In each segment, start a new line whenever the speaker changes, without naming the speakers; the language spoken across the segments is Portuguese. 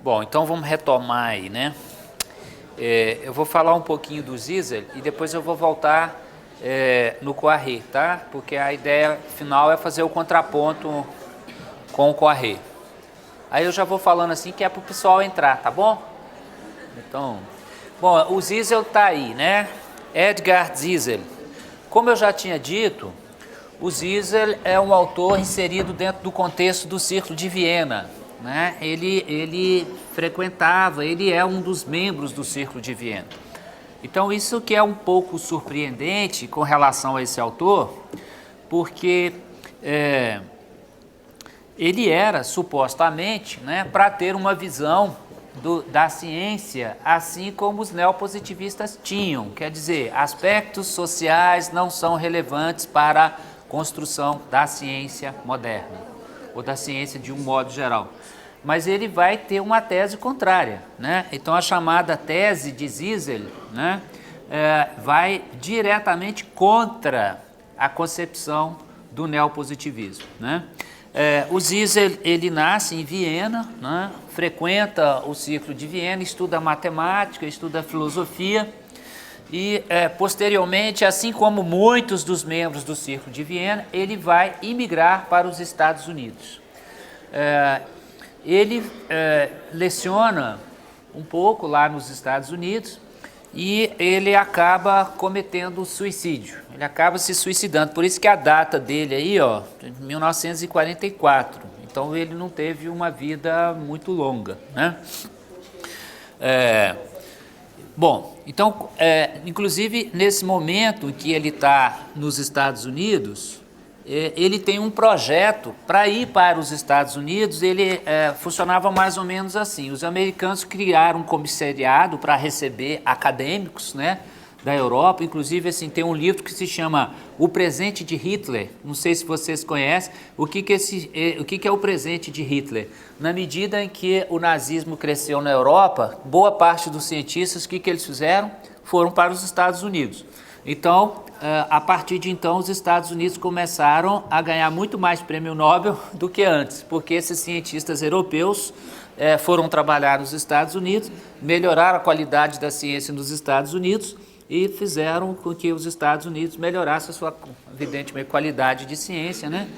Bom, então vamos retomar aí, né? Eu vou falar um pouquinho do Zissel e depois eu vou voltar no Poiré, tá? Porque a ideia final é fazer o contraponto com o Poiré. Aí eu já vou falando assim que é para o pessoal entrar, tá bom? Então, bom, o Zissel tá aí, né? Edgar Zissel. Como eu já tinha dito, o Zissel é um autor inserido dentro do contexto do Círculo de Viena, né? Ele frequentava, ele é um dos membros do Círculo de Viena. Então isso que é um pouco surpreendente com relação a esse autor, porque ele era supostamente, né, para ter uma visão da ciência, assim como os neopositivistas tinham, quer dizer, aspectos sociais não são relevantes para a construção da ciência moderna, ou da ciência de um modo geral. Mas ele vai ter uma tese contrária, né? Então a chamada tese de Zissel, né, vai diretamente contra a concepção do neopositivismo, né? O Zissel, ele nasce em Viena, né, frequenta o Círculo de Viena, estuda matemática, estuda filosofia e, posteriormente, assim como muitos dos membros do Círculo de Viena, ele vai imigrar para os Estados Unidos. Ele leciona um pouco lá nos Estados Unidos e ele acaba cometendo suicídio, ele acaba se suicidando, por isso que a data dele aí, ó, 1944, então ele não teve uma vida muito longa, né? Bom, então, inclusive nesse momento em que ele está nos Estados Unidos, ele tem um projeto para ir para os Estados Unidos. Ele funcionava mais ou menos assim: os americanos criaram um comissariado para receber acadêmicos, né, da Europa. Inclusive, assim, tem um livro que se chama O Presente de Hitler. Não sei se vocês conhecem. O que é o presente de Hitler? Na medida em que o nazismo cresceu na Europa, boa parte dos cientistas, o que eles fizeram? Foram para os Estados Unidos. Então, a partir de então, os Estados Unidos começaram a ganhar muito mais prêmio Nobel do que antes, porque esses cientistas europeus foram trabalhar nos Estados Unidos, melhoraram a qualidade da ciência nos Estados Unidos e fizeram com que os Estados Unidos melhorassem a sua, evidentemente, qualidade de ciência, né?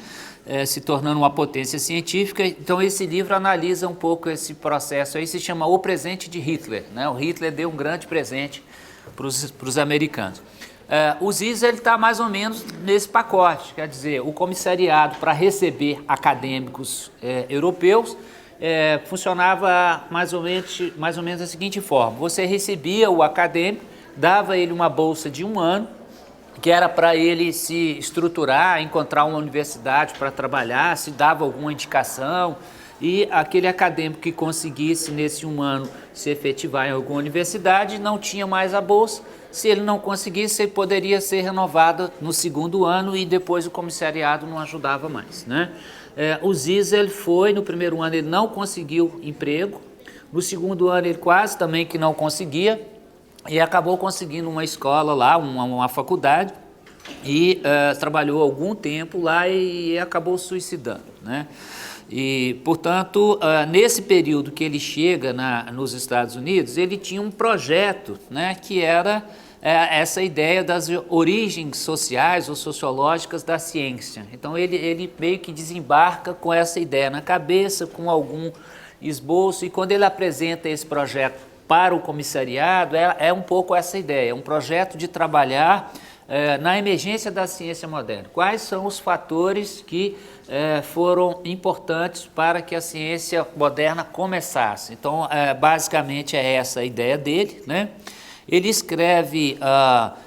Se tornando uma potência científica. Então esse livro analisa um pouco esse processo aí, se chama O Presente de Hitler, né? O Hitler deu um grande presente para os americanos. O Zissel está mais ou menos nesse pacote, quer dizer, o comissariado para receber acadêmicos europeus funcionava mais ou menos da seguinte forma: você recebia o acadêmico, dava ele uma bolsa de 1 ano, que era para ele se estruturar, encontrar uma universidade para trabalhar, se dava alguma indicação, e aquele acadêmico que conseguisse nesse 1 ano se efetivar em alguma universidade não tinha mais a bolsa. Se ele não conseguisse, ele poderia ser renovado no 2º ano e depois o comissariado não ajudava mais, né? O Zissel foi, no 1º ano ele não conseguiu emprego, no 2º ano ele quase também que não conseguia, e acabou conseguindo uma escola lá, uma faculdade, e trabalhou algum tempo lá e acabou suicidando, né? E, portanto, nesse período que ele chega nos Estados Unidos, ele tinha um projeto, né, que era essa ideia das origens sociais ou sociológicas da ciência. Então, ele meio que desembarca com essa ideia na cabeça, com algum esboço, e quando ele apresenta esse projeto para o comissariado, é um pouco essa ideia, um projeto de trabalhar na emergência da ciência moderna. Quais são os fatores que foram importantes para que a ciência moderna começasse? Então, basicamente é essa a ideia dele, né? Ele escreve,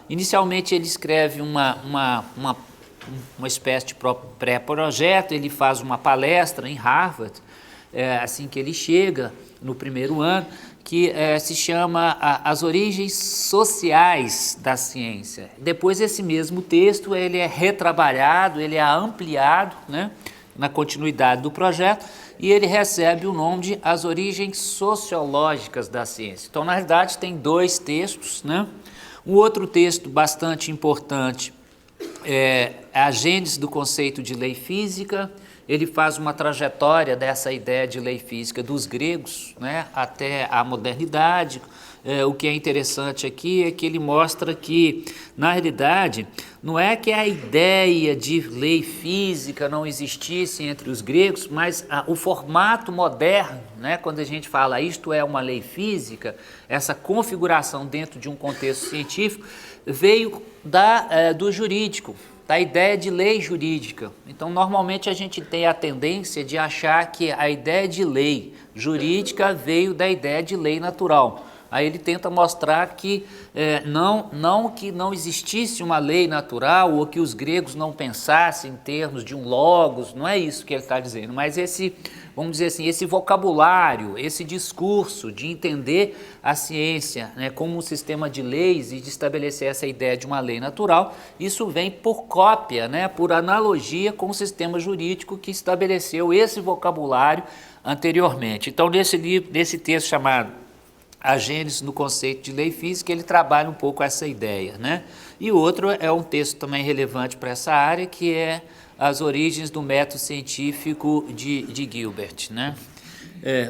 inicialmente ele escreve uma espécie de pré-projeto, ele faz uma palestra em Harvard, assim que ele chega, no 1º ano, que se chama As Origens Sociais da Ciência. Depois esse mesmo texto ele é retrabalhado, ele é ampliado, né, na continuidade do projeto, e ele recebe o nome de As Origens Sociológicas da Ciência. Então, na verdade, tem 2 textos, né? Um outro texto bastante importante é a Gênese do Conceito de Lei Física, ele faz uma trajetória dessa ideia de lei física dos gregos, né, até a modernidade. O que é interessante aqui é que ele mostra que, na realidade, não é que a ideia de lei física não existisse entre os gregos, mas o formato moderno, né, quando a gente fala isto é uma lei física, essa configuração dentro de um contexto científico, veio do jurídico, da ideia de lei jurídica. Então, normalmente a gente tem a tendência de achar que a ideia de lei jurídica veio da ideia de lei natural. Aí ele tenta mostrar que que não existisse uma lei natural ou que os gregos não pensassem em termos de um logos, não é isso que ele está dizendo, mas vamos dizer assim, esse vocabulário, esse discurso de entender a ciência, né, como um sistema de leis e de estabelecer essa ideia de uma lei natural, isso vem por cópia, né, por analogia com o sistema jurídico que estabeleceu esse vocabulário anteriormente. Então, nesse texto chamado A Gênese no Conceito de Lei Física, ele trabalha um pouco essa ideia, né? E o outro é um texto também relevante para essa área, que é As Origens do Método Científico de Gilbert, né?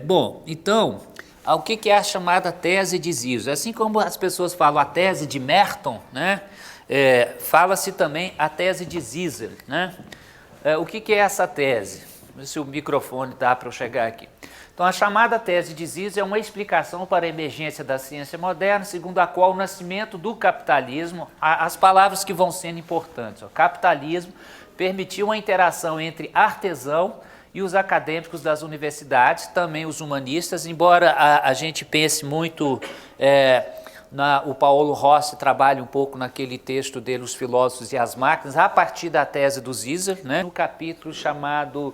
Bom, então, o que é a chamada tese de Zizio? Assim como as pessoas falam a tese de Merton, né? Fala-se também a tese de Zizio, né? O que é essa tese? Vê se o microfone dá para eu chegar aqui. Então, a chamada tese de Zizio é uma explicação para a emergência da ciência moderna, segundo a qual o nascimento do capitalismo, as palavras que vão sendo importantes, capitalismo permitiu uma interação entre artesão e os acadêmicos das universidades, também os humanistas, embora a gente pense muito, o Paulo Rossi trabalha um pouco naquele texto dele, Os Filósofos e as Máquinas, a partir da tese do Zizio, né, no capítulo chamado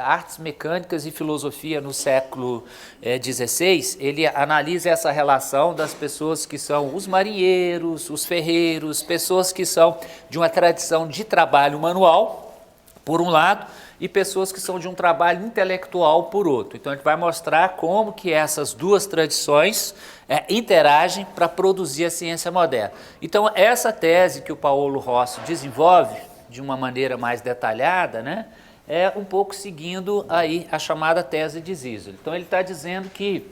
Artes Mecânicas e Filosofia no século XVI, ele analisa essa relação das pessoas que são os marinheiros, os ferreiros, pessoas que são de uma tradição de trabalho manual, por um lado, e pessoas que são de um trabalho intelectual por outro. Então, a gente vai mostrar como que essas duas tradições interagem para produzir a ciência moderna. Então, essa tese que o Paulo Rossi desenvolve de uma maneira mais detalhada, né, é um pouco seguindo aí a chamada tese de Zizio. Então, ele está dizendo que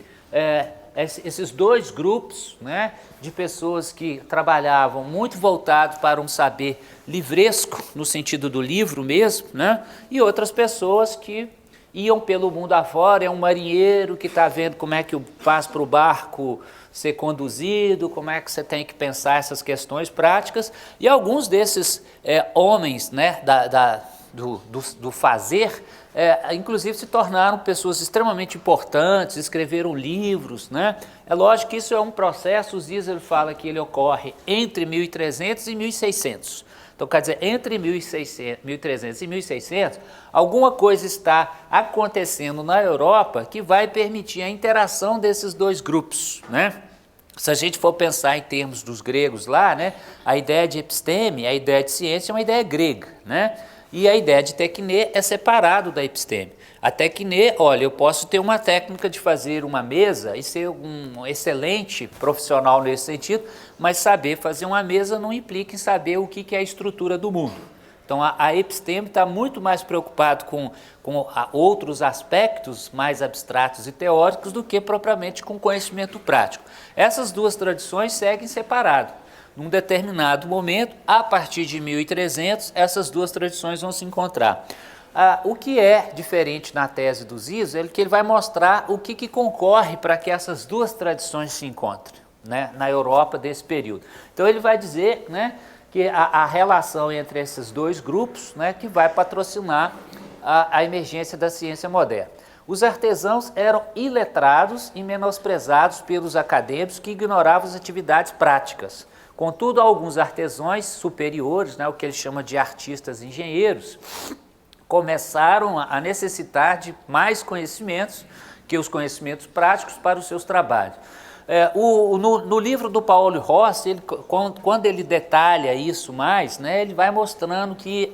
esses dois grupos, né, de pessoas que trabalhavam muito voltados para um saber livresco, no sentido do livro mesmo, né, e outras pessoas que iam pelo mundo afora, é um marinheiro que está vendo como é que faz para o barco ser conduzido, como é que você tem que pensar essas questões práticas, e alguns desses homens, né, do fazer, inclusive se tornaram pessoas extremamente importantes, escreveram livros, né? É lógico que isso é um processo, o Zizio fala que ele ocorre entre 1300 e 1600. Então, quer dizer, entre 1300 e 1600, alguma coisa está acontecendo na Europa que vai permitir a interação desses dois grupos, né? Se a gente for pensar em termos dos gregos lá, né, a ideia de episteme, a ideia de ciência é uma ideia grega, né? E a ideia de tecne é separado da episteme. A tecne, olha, eu posso ter uma técnica de fazer uma mesa e ser um excelente profissional nesse sentido, mas saber fazer uma mesa não implica em saber o que é a estrutura do mundo. Então, a episteme está muito mais preocupado com outros aspectos mais abstratos e teóricos do que propriamente com conhecimento prático. Essas duas tradições seguem separadas. Num determinado momento, a partir de 1300, essas duas tradições vão se encontrar. O que é diferente na tese do Zizio é que ele vai mostrar o que concorre para que essas duas tradições se encontrem, né, na Europa desse período. Então ele vai dizer, né, que a relação entre esses dois grupos, né, que vai patrocinar a emergência da ciência moderna. Os artesãos eram iletrados e menosprezados pelos acadêmicos que ignoravam as atividades práticas. Contudo, alguns artesãos superiores, né, o que ele chama de artistas engenheiros, começaram a necessitar de mais conhecimentos que os conhecimentos práticos para os seus trabalhos. No livro do Paulo Rossi, quando ele detalha isso mais, né, ele vai mostrando que,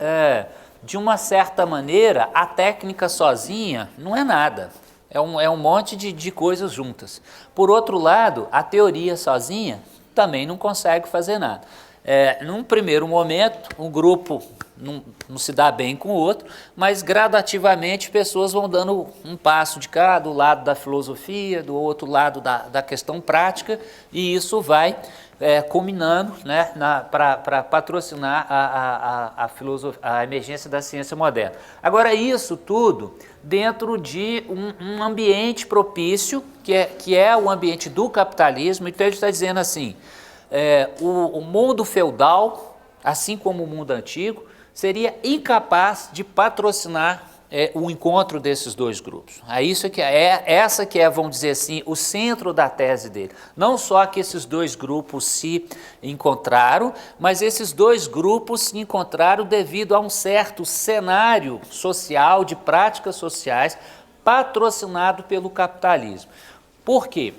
de uma certa maneira, a técnica sozinha não é nada. É um monte de coisas juntas. Por outro lado, a teoria sozinha também não consegue fazer nada. Num primeiro momento, um grupo, não se dá bem com o outro, mas gradativamente pessoas vão dando um passo de cá, do lado da filosofia, do outro lado da questão prática, e isso vai culminando, né, para patrocinar a emergência da ciência moderna. Agora, isso tudo dentro de um ambiente propício, que é o ambiente do capitalismo. Então ele está dizendo assim, o mundo feudal, assim como o mundo antigo, seria incapaz de patrocinar o encontro desses dois grupos. Essa que é, vamos dizer assim, o centro da tese dele. Não só que esses dois grupos se encontraram, mas esses dois grupos se encontraram devido a um certo cenário social, de práticas sociais, patrocinado pelo capitalismo. Por quê?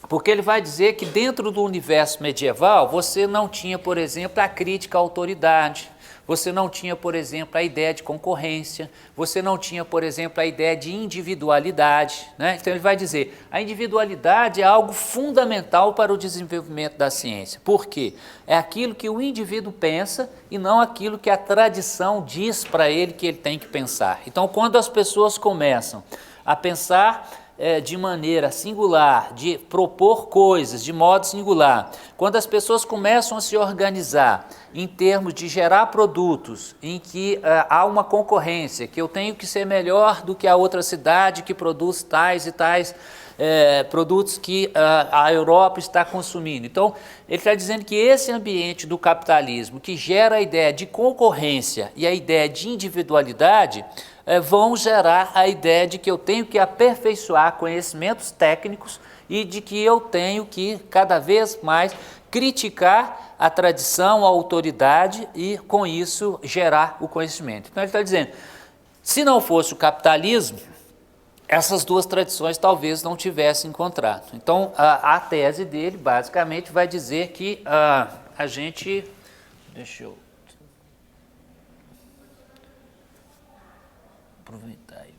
Porque ele vai dizer que dentro do universo medieval você não tinha, por exemplo, a crítica à autoridade, você não tinha, por exemplo, a ideia de concorrência, você não tinha, por exemplo, a ideia de individualidade, né? Então ele vai dizer, a individualidade é algo fundamental para o desenvolvimento da ciência. Por quê? É aquilo que o indivíduo pensa e não aquilo que a tradição diz para ele que ele tem que pensar. Então, quando as pessoas começam a pensar de maneira singular, de propor coisas de modo singular, quando as pessoas começam a se organizar em termos de gerar produtos em que há uma concorrência, que eu tenho que ser melhor do que a outra cidade que produz tais e tais produtos que a Europa está consumindo. Então, ele está dizendo que esse ambiente do capitalismo que gera a ideia de concorrência e a ideia de individualidade vão gerar a ideia de que eu tenho que aperfeiçoar conhecimentos técnicos e de que eu tenho que cada vez mais criticar a tradição, a autoridade e com isso gerar o conhecimento. Então ele está dizendo, se não fosse o capitalismo, essas duas tradições talvez não tivessem encontrado. Então a tese dele basicamente vai dizer que a gente, deixa eu aproveitar aí.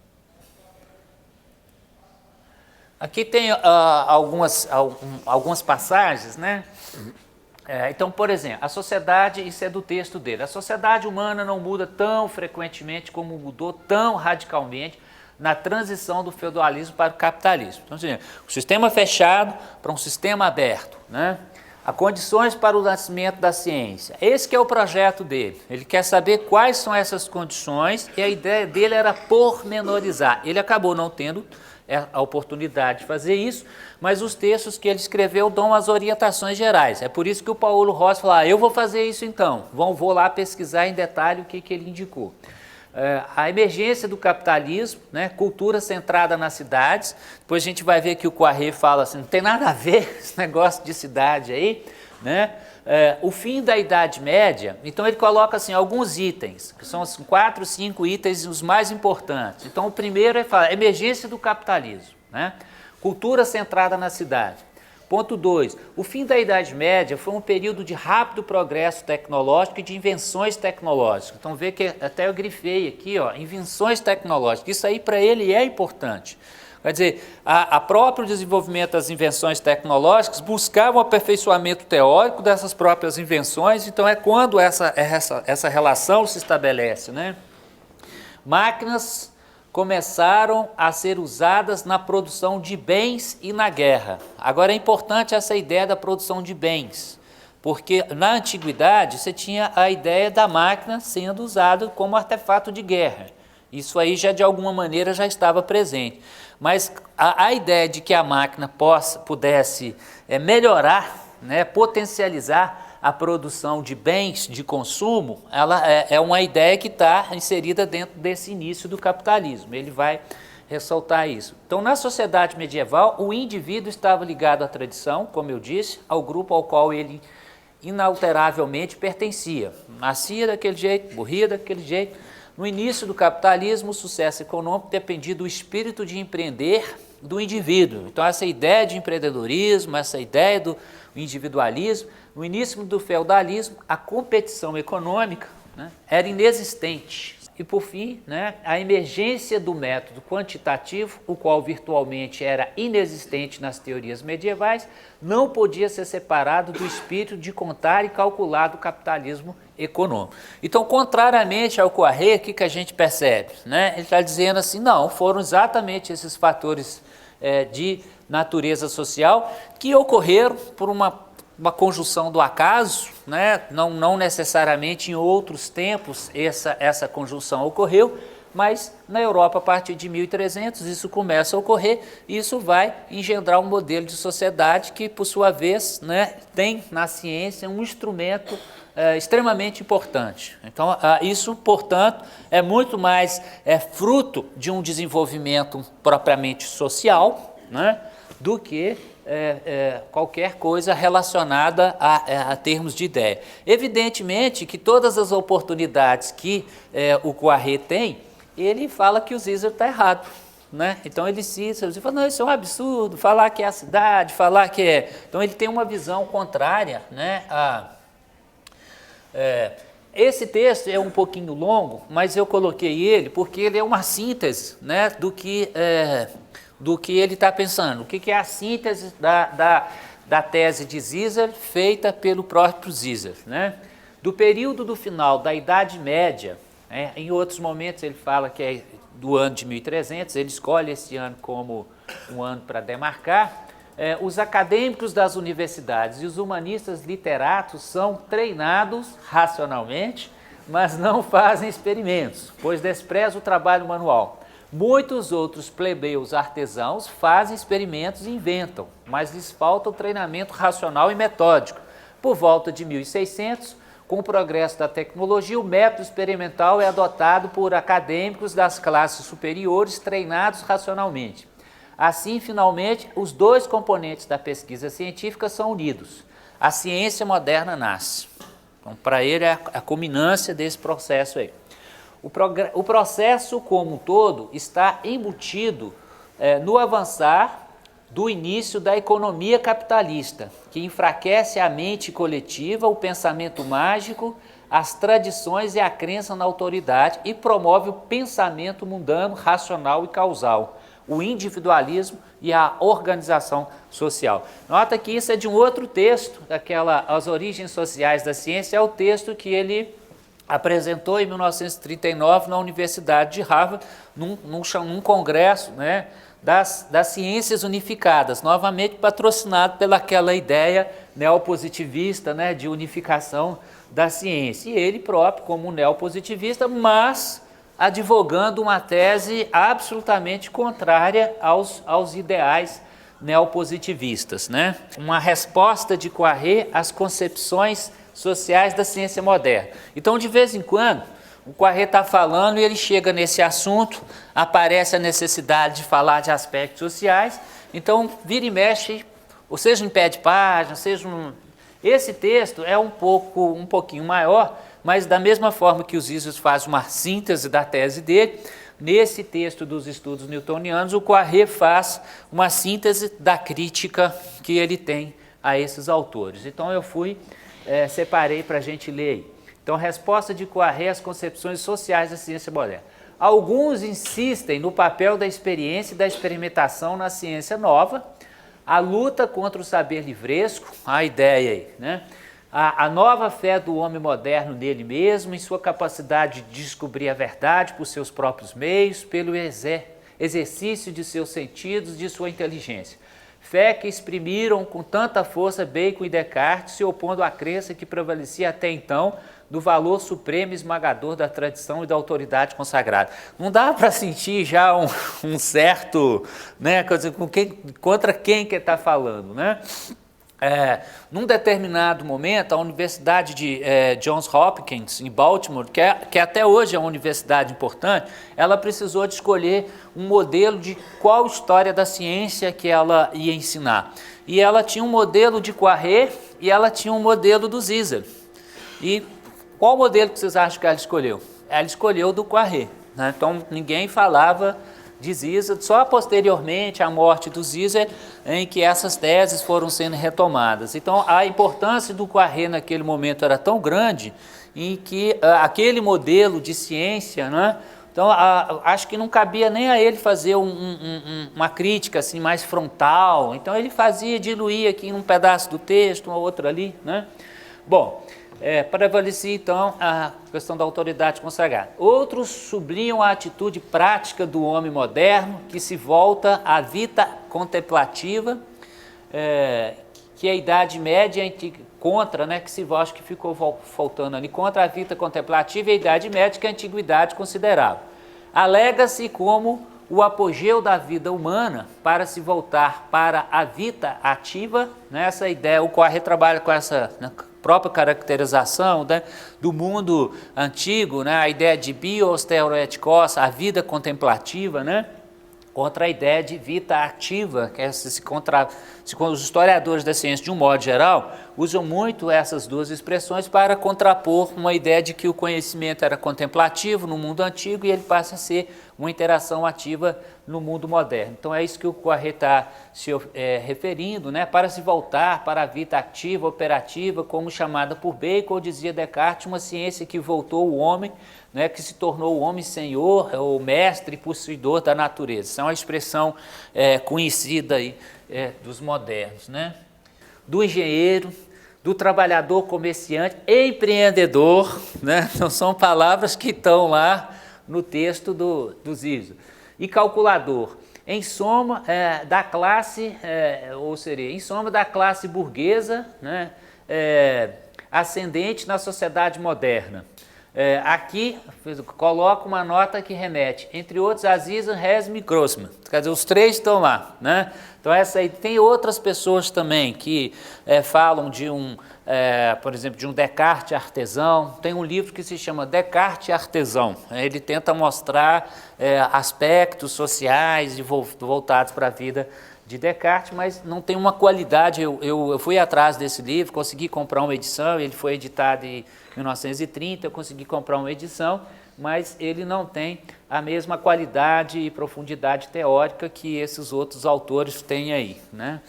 Aqui tem algumas passagens, né? Então, por exemplo, a sociedade, isso é do texto dele, a sociedade humana não muda tão frequentemente como mudou tão radicalmente na transição do feudalismo para o capitalismo. Então, o sistema fechado para um sistema aberto, né? Há condições para o nascimento da ciência. Esse que é o projeto dele. Ele quer saber quais são essas condições e a ideia dele era pormenorizar. Ele acabou não tendo a oportunidade de fazer isso, mas os textos que ele escreveu dão as orientações gerais. É por isso que o Paulo Rossi fala, eu vou fazer isso então, vou lá pesquisar em detalhe o que ele indicou. A emergência do capitalismo, né, cultura centrada nas cidades, depois a gente vai ver que o Poiré fala assim, não tem nada a ver esse negócio de cidade aí, né? O fim da Idade Média, então ele coloca assim, alguns itens, que são assim, 4, 5 itens os mais importantes. Então o primeiro é falar, emergência do capitalismo, né? Cultura centrada na cidade. Ponto 2, o fim da Idade Média foi um período de rápido progresso tecnológico e de invenções tecnológicas. Então vê que até eu grifei aqui, ó, invenções tecnológicas, isso aí para ele é importante. Quer dizer, a próprio desenvolvimento das invenções tecnológicas buscava o aperfeiçoamento teórico dessas próprias invenções, então é quando essa relação se estabelece, né? Máquinas começaram a ser usadas na produção de bens e na guerra. Agora é importante essa ideia da produção de bens, porque na antiguidade você tinha a ideia da máquina sendo usada como artefato de guerra. Isso aí já de alguma maneira já estava presente. Mas a ideia de que a máquina pudesse melhorar, né, potencializar a produção de bens de consumo, ela é uma ideia que está inserida dentro desse início do capitalismo. Ele vai ressaltar isso. Então, na sociedade medieval, o indivíduo estava ligado à tradição, como eu disse, ao grupo ao qual ele inalteravelmente pertencia. Nascia daquele jeito, morria daquele jeito. No início do capitalismo, o sucesso econômico dependia do espírito de empreender do indivíduo. Então, essa ideia de empreendedorismo, essa ideia do individualismo, no início do feudalismo, a competição econômica, né, era inexistente. e por fim, né, a emergência do método quantitativo, o qual virtualmente era inexistente nas teorias medievais, não podia ser separado do espírito de contar e calcular do capitalismo econômico. Então, contrariamente ao Poiré, o que a gente percebe? Né? Ele está dizendo assim, não, foram exatamente esses fatores de natureza social que ocorreram por uma conjunção do acaso, né? Não necessariamente em outros tempos essa conjunção ocorreu, mas na Europa a partir de 1300 isso começa a ocorrer e isso vai engendrar um modelo de sociedade que por sua vez, né, tem na ciência um instrumento extremamente importante. Então isso, portanto, é muito mais fruto de um desenvolvimento propriamente social, né, do que qualquer coisa relacionada a termos de ideia. Evidentemente que todas as oportunidades que o Poiré tem, ele fala que o Zizek está errado. Né? Então ele fala, não, isso é um absurdo, falar que é a cidade, falar que é... Então ele tem uma visão contrária, né, esse texto é um pouquinho longo, mas eu coloquei ele porque ele é uma síntese, né, do que ele está pensando. O que é a síntese da tese de Zizek feita pelo próprio Zizek, né? Do período do final da Idade Média, em outros momentos ele fala que é do ano de 1300, ele escolhe esse ano como um ano para demarcar. Os acadêmicos das universidades e os humanistas literatos são treinados racionalmente, mas não fazem experimentos, pois desprezam o trabalho manual. Muitos outros plebeus artesãos fazem experimentos e inventam, mas lhes falta o treinamento racional e metódico. Por volta de 1600, com o progresso da tecnologia, o método experimental é adotado por acadêmicos das classes superiores treinados racionalmente. Assim, finalmente, os dois componentes da pesquisa científica são unidos. A ciência moderna nasce. Então, para ele, é a culminância desse processo aí. O processo como um todo está embutido no avançar do início da economia capitalista, que enfraquece a mente coletiva, o pensamento mágico, as tradições e a crença na autoridade e promove o pensamento mundano, racional e causal, o individualismo e a organização social. Nota que isso é de um outro texto, As Origens Sociais da Ciência, é o texto que ele apresentou em 1939 na Universidade de Harvard, num congresso, né, das ciências unificadas, novamente patrocinado pelaquela ideia neopositivista, né, de unificação da ciência. E ele próprio como neopositivista, mas advogando uma tese absolutamente contrária aos ideais neopositivistas, né? Uma resposta de Poiré às concepções sociais da ciência moderna. Então, de vez em quando, o Poiré está falando e ele chega nesse assunto, aparece a necessidade de falar de aspectos sociais, então vira e mexe, ou seja em pé de página, Esse texto é um pouquinho maior, mas da mesma forma que os Zizek faz uma síntese da tese dele, nesse texto dos estudos newtonianos, o Poiré faz uma síntese da crítica que ele tem a esses autores. Então eu separei para a gente ler aí. Então, resposta de Poiré às concepções sociais da ciência moderna. Alguns insistem no papel da experiência e da experimentação na ciência nova, a luta contra o saber livresco, a ideia aí, né? A nova fé do homem moderno nele mesmo, em sua capacidade de descobrir a verdade por seus próprios meios, pelo exercício de seus sentidos, de sua inteligência. Fé que exprimiram com tanta força Bacon e Descartes, se opondo à crença que prevalecia até então do valor supremo e esmagador da tradição e da autoridade consagrada. Não dá para sentir já um certo, né, contra quem que está falando, né? Num determinado momento, a Universidade de Johns Hopkins, em Baltimore, que até hoje é uma universidade importante, ela precisou de escolher um modelo de qual história da ciência que ela ia ensinar. E ela tinha um modelo de Poiré e ela tinha um modelo do Zizek. E qual modelo que vocês acham que ela escolheu? Ela escolheu o do Poiré, né? Então, ninguém falava de Zizek, só posteriormente à morte do Zizek, em que essas teses foram sendo retomadas. Então, a importância do Poiré naquele momento era tão grande em que aquele modelo de ciência, né? Então, acho que não cabia nem a ele fazer uma crítica assim, mais frontal. Então, ele fazia, diluía aqui num pedaço do texto, uma outra ali, né? Bom, prevalecia então a questão da autoridade consagrada. Outros sublinham a atitude prática do homem moderno, que se volta à vida contemplativa, que a Idade Média contra, né, que se acho que ficou faltando ali, contra a vida contemplativa e a Idade Média que a Antiguidade considerava. Alega-se como o apogeu da vida humana para se voltar para a vida ativa, né, essa ideia, o Poiré trabalha com essa própria caracterização, né, do mundo antigo, né, a ideia de bios theoretikos, a vida contemplativa, né, contra a ideia de vida ativa, que os historiadores da ciência, de um modo geral, usam muito essas duas expressões para contrapor uma ideia de que o conhecimento era contemplativo no mundo antigo e ele passa a ser uma interação ativa no mundo moderno. Então é isso que o Poiré está se referindo, né, para se voltar para a vida ativa, operativa, como chamada por Bacon, dizia Descartes, uma ciência que voltou o homem, né, que se tornou o homem senhor, ou mestre, possuidor da natureza. Essa é uma expressão conhecida aí, dos modernos, né? Do engenheiro, do trabalhador comerciante, empreendedor, né? Não são palavras que estão lá no texto do Ziso. E calculador, em soma da classe, ou seria, em soma da classe burguesa, né? Ascendente na sociedade moderna. Aqui coloco uma nota que remete, entre outros, Aziz, Resme e Grossman. Quer dizer, os três estão lá, né? Então essa aí, tem outras pessoas também que falam de por exemplo, de um Descartes artesão. Tem um livro que se chama Descartes artesão. Ele tenta mostrar aspectos sociais voltados para a vida de Descartes, mas não tem uma qualidade. Eu fui atrás desse livro, consegui comprar uma edição, ele foi editado em 1930, eu consegui comprar uma edição, mas ele não tem a mesma qualidade e profundidade teórica que esses outros autores têm aí, né?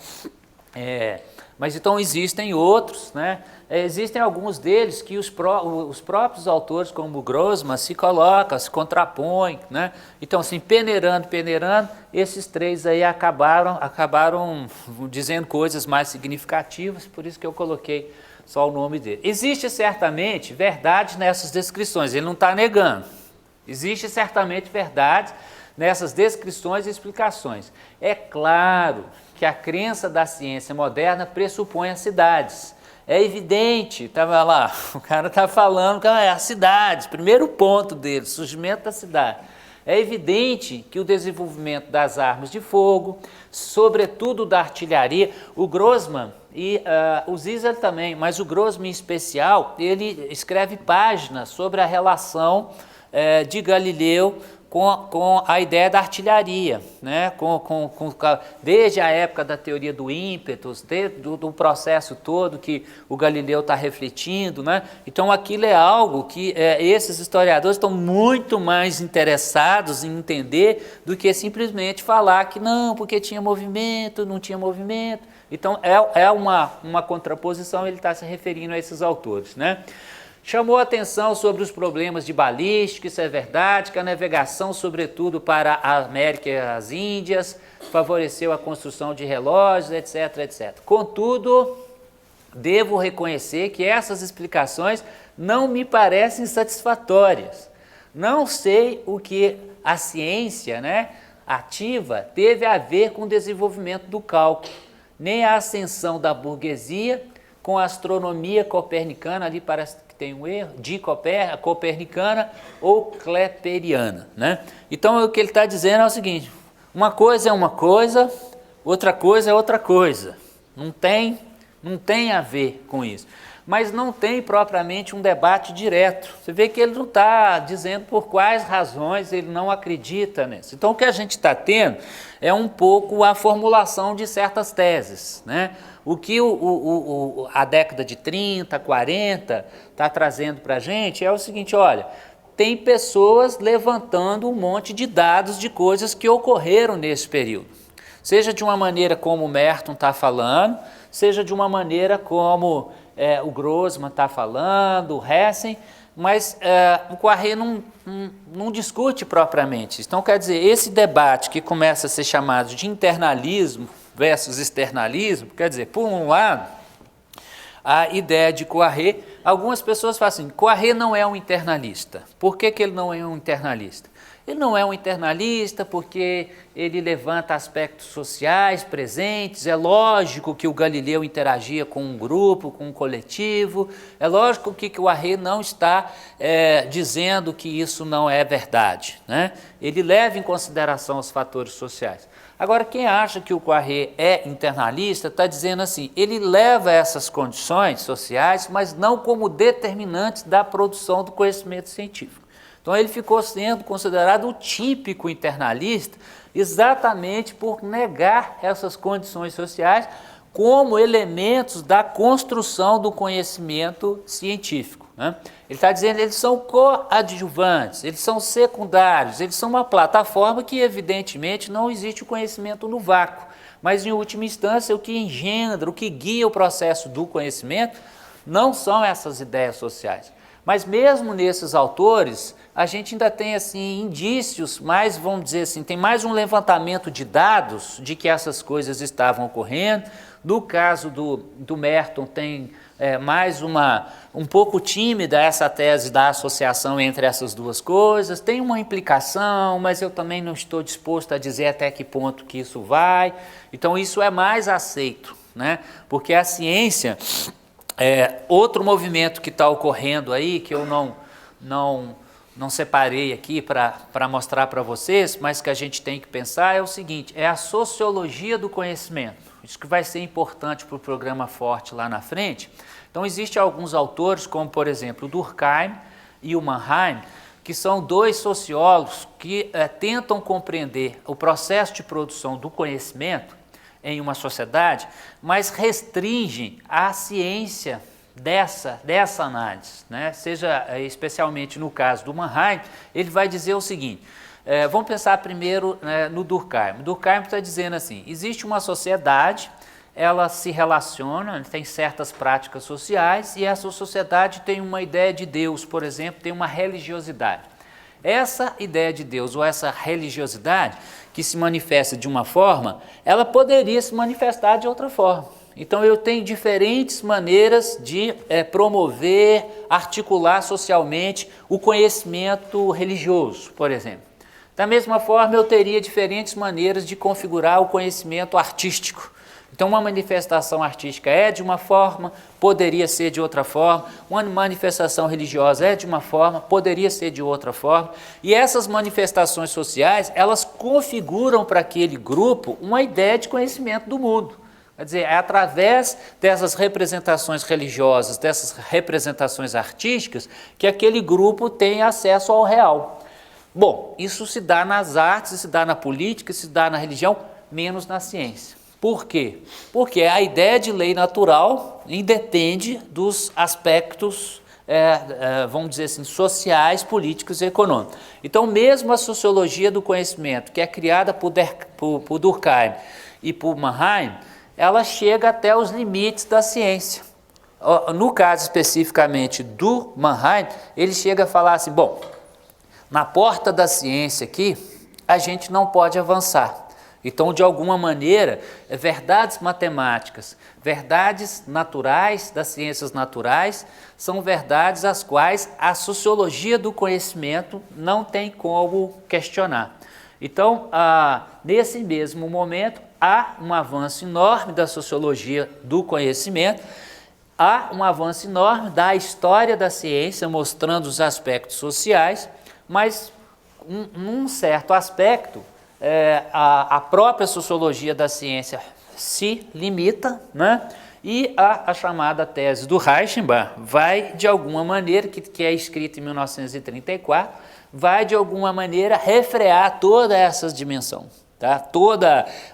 Mas então existem outros, né? Existem alguns deles que os próprios autores, como Grossman, se colocam, se contrapõem, né? Então, assim, peneirando, esses três aí acabaram dizendo coisas mais significativas, por isso que eu coloquei só o nome dele. Existe certamente verdade nessas descrições, ele não está negando. Existe certamente verdade nessas descrições e explicações. É claro que a crença da ciência moderna pressupõe as cidades. É evidente, estava lá, o cara está falando que as cidades, primeiro ponto dele, surgimento da cidade. É evidente que o desenvolvimento das armas de fogo, sobretudo da artilharia, o Grossman e o Ziesel também, mas o Grossman em especial, ele escreve páginas sobre a relação de Galileu com a ideia da artilharia, né? Desde a época da teoria do ímpetus, do processo todo que o Galileu está refletindo, né? Então aquilo é algo que esses historiadores estão muito mais interessados em entender do que simplesmente falar que não, porque tinha movimento, não tinha movimento. Então é uma contraposição, ele está se referindo a esses autores, né? Chamou a atenção sobre os problemas de balística, isso é verdade, que a navegação, sobretudo para a América e as Índias, favoreceu a construção de relógios, etc, etc. Contudo, devo reconhecer que essas explicações não me parecem satisfatórias. Não sei o que a ciência, né, ativa teve a ver com o desenvolvimento do cálculo, nem a ascensão da burguesia com a astronomia copernicana, ali parece tem um erro, de copernicana ou kleperiana, né? Então o que ele está dizendo é o seguinte, uma coisa é uma coisa, outra coisa é outra coisa, não tem a ver com isso, mas não tem propriamente um debate direto. Você vê que ele não está dizendo por quais razões ele não acredita nisso. Então o que a gente está tendo é um pouco a formulação de certas teses, né? O que a década de 30, 40 está trazendo para a gente é o seguinte, olha, tem pessoas levantando um monte de dados de coisas que ocorreram nesse período. Seja de uma maneira como o Merton está falando, seja de uma maneira como o Grossman está falando, o Hessen, mas o Poiré não discute propriamente. Então, quer dizer, esse debate que começa a ser chamado de internalismo versus externalismo, quer dizer, por um lado, a ideia de Poiré, algumas pessoas falam assim, Poiré não é um internalista. Por que ele não é um internalista? Ele não é um internalista porque ele levanta aspectos sociais presentes, é lógico que o Galileu interagia com um grupo, com um coletivo, é lógico que o Poiré não está dizendo que isso não é verdade, né? Ele leva em consideração os fatores sociais. Agora, quem acha que o Poiré é internalista está dizendo assim, ele leva essas condições sociais, mas não como determinantes da produção do conhecimento científico. Então ele ficou sendo considerado o típico internalista exatamente por negar essas condições sociais como elementos da construção do conhecimento científico, né? Ele está dizendo que eles são coadjuvantes, eles são secundários, eles são uma plataforma que evidentemente não existe o conhecimento no vácuo, mas em última instância o que engendra, o que guia o processo do conhecimento não são essas ideias sociais. Mas mesmo nesses autores, a gente ainda tem assim, indícios, mais, vamos dizer assim, tem mais um levantamento de dados de que essas coisas estavam ocorrendo. No caso do Merton, tem mais um pouco tímida essa tese da associação entre essas duas coisas. Tem uma implicação, mas eu também não estou disposto a dizer até que ponto que isso vai. Então isso é mais aceito, né? Porque a ciência... outro movimento que está ocorrendo aí, que eu não separei aqui para mostrar para vocês, mas que a gente tem que pensar é o seguinte, é a sociologia do conhecimento. Isso que vai ser importante para o programa Forte lá na frente. Então, existem alguns autores, como por exemplo o Durkheim e o Mannheim, que são dois sociólogos que tentam compreender o processo de produção do conhecimento em uma sociedade, mas restringem a ciência dessa análise, né? Seja especialmente no caso do Mannheim, ele vai dizer o seguinte, vamos pensar primeiro no Durkheim. O Durkheim está dizendo assim, existe uma sociedade, ela se relaciona, tem certas práticas sociais e essa sociedade tem uma ideia de Deus, por exemplo, tem uma religiosidade. Essa ideia de Deus ou essa religiosidade que se manifesta de uma forma, ela poderia se manifestar de outra forma. Então eu tenho diferentes maneiras de promover, articular socialmente o conhecimento religioso, por exemplo. Da mesma forma eu teria diferentes maneiras de configurar o conhecimento artístico. Então uma manifestação artística é de uma forma, poderia ser de outra forma, uma manifestação religiosa é de uma forma, poderia ser de outra forma, e essas manifestações sociais, elas configuram para aquele grupo uma ideia de conhecimento do mundo. Quer dizer, é através dessas representações religiosas, dessas representações artísticas, que aquele grupo tem acesso ao real. Bom, isso se dá nas artes, se dá na política, se dá na religião, menos na ciência. Por quê? Porque a ideia de lei natural independe dos aspectos, vamos dizer assim, sociais, políticos e econômicos. Então, mesmo a sociologia do conhecimento, que é criada por Durkheim e por Mannheim, ela chega até os limites da ciência. No caso especificamente do Mannheim, ele chega a falar assim, bom, na porta da ciência aqui, a gente não pode avançar. Então, de alguma maneira, verdades matemáticas, verdades naturais, das ciências naturais, são verdades as quais a sociologia do conhecimento não tem como questionar. Então, nesse mesmo momento, há um avanço enorme da sociologia do conhecimento, há um avanço enorme da história da ciência, mostrando os aspectos sociais, mas, num certo aspecto, a própria sociologia da ciência se limita, né? E a chamada tese do Reichenbach vai, de alguma maneira, que é escrita em 1934, vai, de alguma maneira, refrear toda essa dimensão. Tá?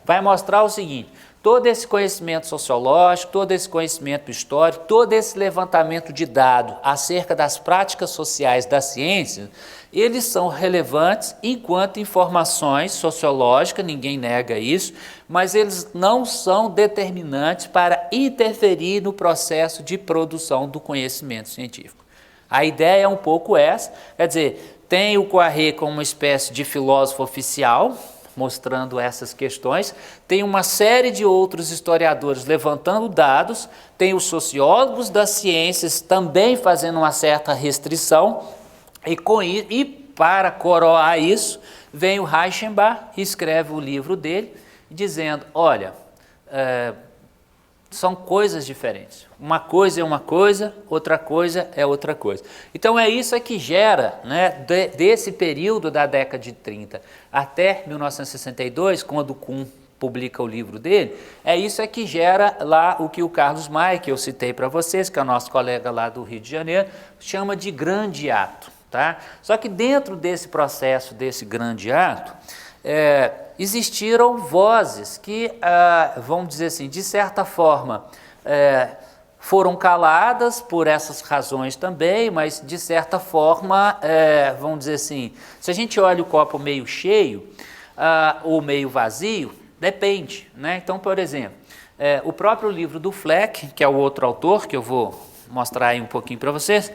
Vai mostrar o seguinte, todo esse conhecimento sociológico, todo esse conhecimento histórico, todo esse levantamento de dados acerca das práticas sociais da ciência, eles são relevantes enquanto informações sociológicas, ninguém nega isso, mas eles não são determinantes para interferir no processo de produção do conhecimento científico. A ideia é um pouco essa, quer dizer, tem o Poiré como uma espécie de filósofo oficial, mostrando essas questões, tem uma série de outros historiadores levantando dados, tem os sociólogos das ciências também fazendo uma certa restrição, e para coroar isso, vem o Reichenbach e escreve o livro dele, dizendo, olha, são coisas diferentes. Uma coisa é uma coisa, outra coisa é outra coisa. Então é isso que gera, né, desse período da década de 30 até 1962, quando Kuhn publica o livro dele, é isso que gera lá o que o Carlos Maia, que eu citei para vocês, que é o nosso colega lá do Rio de Janeiro, chama de grande ato. Tá? Só que dentro desse processo, desse grande ato, existiram vozes que, vamos dizer assim, de certa forma, foram caladas por essas razões também, mas de certa forma, vamos dizer assim, se a gente olha o copo meio cheio ou meio vazio, depende, né? Então, por exemplo, o próprio livro do Fleck, que é o outro autor, que eu vou mostrar aí um pouquinho para vocês,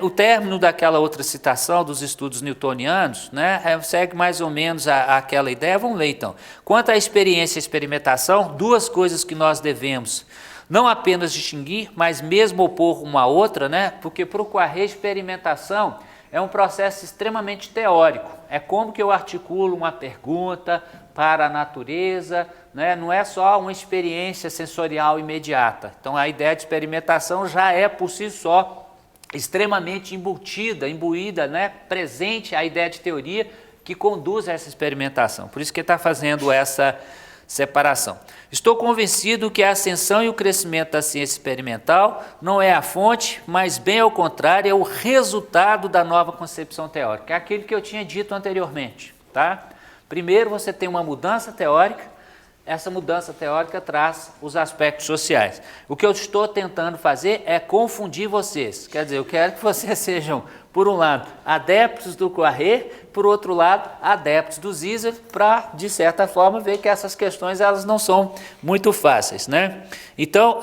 o término daquela outra citação dos estudos newtonianos, né, segue mais ou menos aquela ideia. Vamos ler então. Quanto à experiência e experimentação, duas coisas que nós devemos não apenas distinguir, mas mesmo opor uma à outra, né, porque para o Poiré experimentação é um processo extremamente teórico. É como que eu articulo uma pergunta para a natureza, né? Não é só uma experiência sensorial imediata. Então a ideia de experimentação já é por si só extremamente imbuída, né? Presente a ideia de teoria que conduz a essa experimentação. Por isso que ele está fazendo essa separação. Estou convencido que a ascensão e o crescimento da ciência experimental não é a fonte, mas bem ao contrário, é o resultado da nova concepção teórica. É aquilo que eu tinha dito anteriormente, tá? Primeiro você tem uma mudança teórica, essa mudança teórica traz os aspectos sociais. O que eu estou tentando fazer é confundir vocês. Quer dizer, eu quero que vocês sejam, por um lado, adeptos do Poiré, por outro lado, adeptos do Zizek, para, de certa forma, ver que essas questões elas não são muito fáceis, né? Então,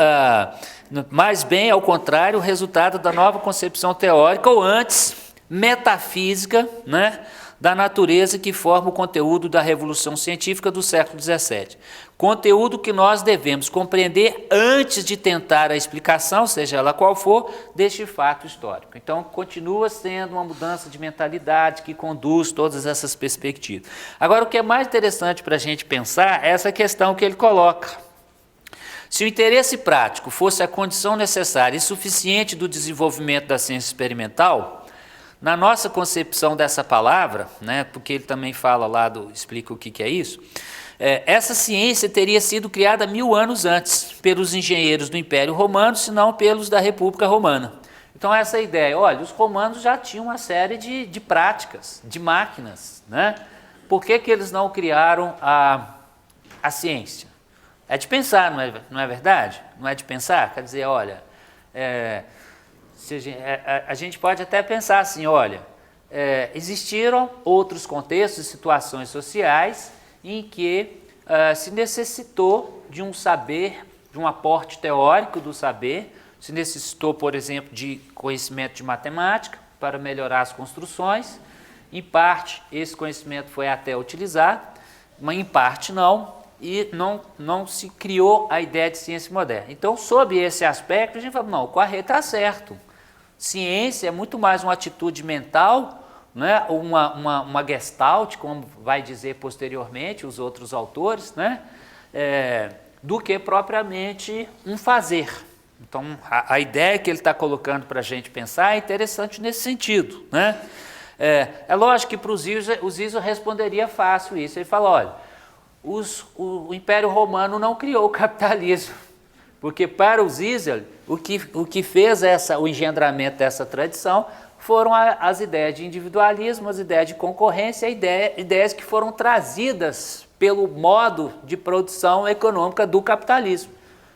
mais bem, ao contrário, o resultado da nova concepção teórica, ou antes, metafísica, né, da natureza que forma o conteúdo da Revolução Científica do século XVII. Conteúdo que nós devemos compreender antes de tentar a explicação, seja ela qual for, deste fato histórico. Então, continua sendo uma mudança de mentalidade que conduz todas essas perspectivas. Agora, o que é mais interessante para a gente pensar é essa questão que ele coloca. Se o interesse prático fosse a condição necessária e suficiente do desenvolvimento da ciência experimental, na nossa concepção dessa palavra, né, porque ele também fala lá, explica o que é isso, essa ciência teria sido criada 1000 anos antes pelos engenheiros do Império Romano, se não pelos da República Romana. Então essa ideia, olha, os romanos já tinham uma série de práticas, de máquinas, né? Por que eles não criaram a ciência? É de pensar, não é verdade? Não é de pensar? Quer dizer, olha, a gente pode até pensar assim, olha, existiram outros contextos e situações sociais em que se necessitou de um saber, de um aporte teórico do saber, se necessitou, por exemplo, de conhecimento de matemática para melhorar as construções. Em parte, esse conhecimento foi até utilizado, mas em parte não, e não se criou a ideia de ciência moderna. Então, sob esse aspecto, a gente fala, não, o Poiré está certo. Ciência é muito mais uma atitude mental, né? uma gestalt, como vai dizer posteriormente os outros autores, né? Do que propriamente um fazer. Então, a ideia que ele está colocando para a gente pensar é interessante nesse sentido, né? É lógico que para o Zizek responderia fácil isso. Ele fala, olha, o Império Romano não criou o capitalismo, porque para o Zizek, o que fez o engendramento dessa tradição foram as ideias de individualismo, as ideias de concorrência, ideias que foram trazidas pelo modo de produção econômica do capitalismo.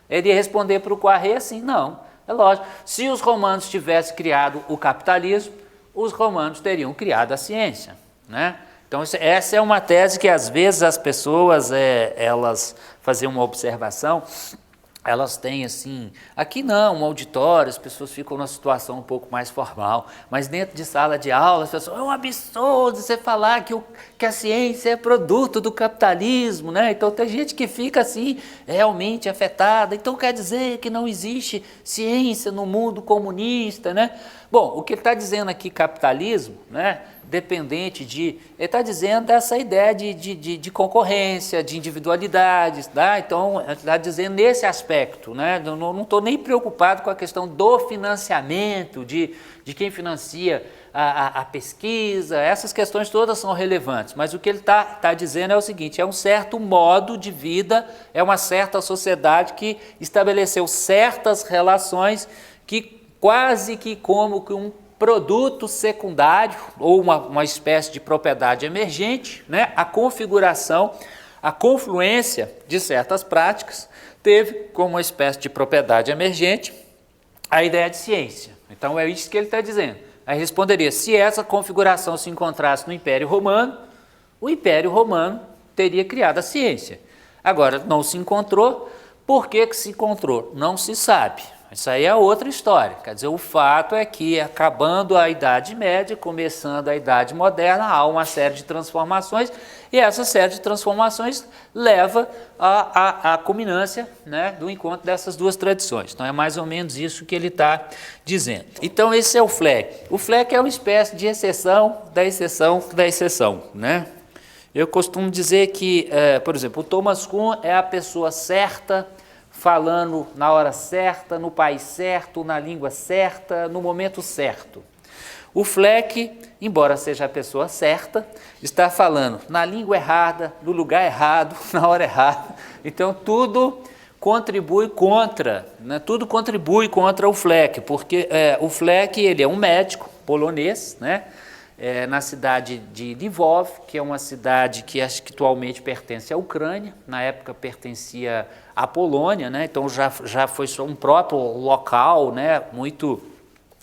Ele ia responder para o Poiré assim, não, é lógico, se os romanos tivessem criado o capitalismo, os romanos teriam criado a ciência, né? Então essa é uma tese que às vezes as pessoas, elas fazem uma observação elas têm assim, aqui não, um auditório, as pessoas ficam numa situação um pouco mais formal, mas dentro de sala de aula, as pessoas, é um absurdo você falar que a ciência é produto do capitalismo, né? Então tem gente que fica assim, realmente afetada, então quer dizer que não existe ciência no mundo comunista, né? Bom, o que ele está dizendo aqui, capitalismo, né? Dependente de... Ele está dizendo essa ideia de concorrência, de individualidades, tá? Então, ele está dizendo nesse aspecto, né? Não estou nem preocupado com a questão do financiamento, de quem financia a pesquisa, essas questões todas são relevantes, mas o que ele está dizendo é o seguinte, é um certo modo de vida, é uma certa sociedade que estabeleceu certas relações que quase que como que um produto secundário ou uma espécie de propriedade emergente, né? A configuração, a confluência de certas práticas teve como uma espécie de propriedade emergente a ideia de ciência. Então é isso que ele está dizendo. Aí responderia, se essa configuração se encontrasse no Império Romano, o Império Romano teria criado a ciência. Agora, não se encontrou, por que se encontrou? Não se sabe. Isso aí é outra história, quer dizer, o fato é que acabando a Idade Média, começando a Idade Moderna, há uma série de transformações e essa série de transformações leva à culminância, né, do encontro dessas duas tradições. Então é mais ou menos isso que ele está dizendo. Então esse é o Fleck. O Fleck é uma espécie de exceção da exceção da exceção, né? Eu costumo dizer que, por exemplo, o Thomas Kuhn é a pessoa certa, falando na hora certa, no país certo, na língua certa, no momento certo. O Fleck, embora seja a pessoa certa, está falando na língua errada, no lugar errado, na hora errada. Então tudo contribui contra, né? Tudo contribui contra o Fleck, porque o Fleck ele é um médico polonês, né? Na cidade de Lvov, que é uma cidade que acho que atualmente pertence à Ucrânia, na época pertencia à Polônia, né? Então já foi só um próprio local, né? Muito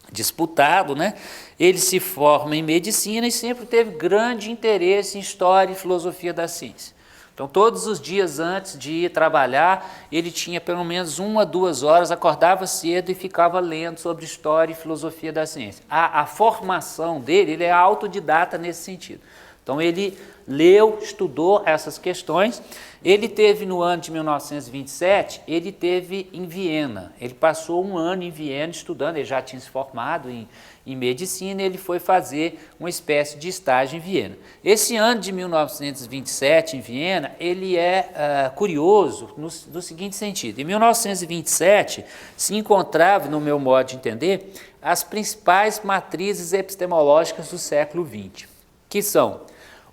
disputado, né? Ele se forma em medicina e sempre teve grande interesse em história e filosofia da ciência. Então, todos os dias antes de ir trabalhar, ele tinha pelo menos 1 a 2 horas, acordava cedo e ficava lendo sobre história e filosofia da ciência. A formação dele, ele é autodidata nesse sentido. Então, ele leu, estudou essas questões. Ele teve no ano de 1927, ele teve em Viena. Ele passou 1 ano em Viena estudando, ele já tinha se formado em medicina, ele foi fazer uma espécie de estágio em Viena. Esse ano de 1927 em Viena, ele é curioso no seguinte sentido. Em 1927 se encontrava, no meu modo de entender, as principais matrizes epistemológicas do século XX, que são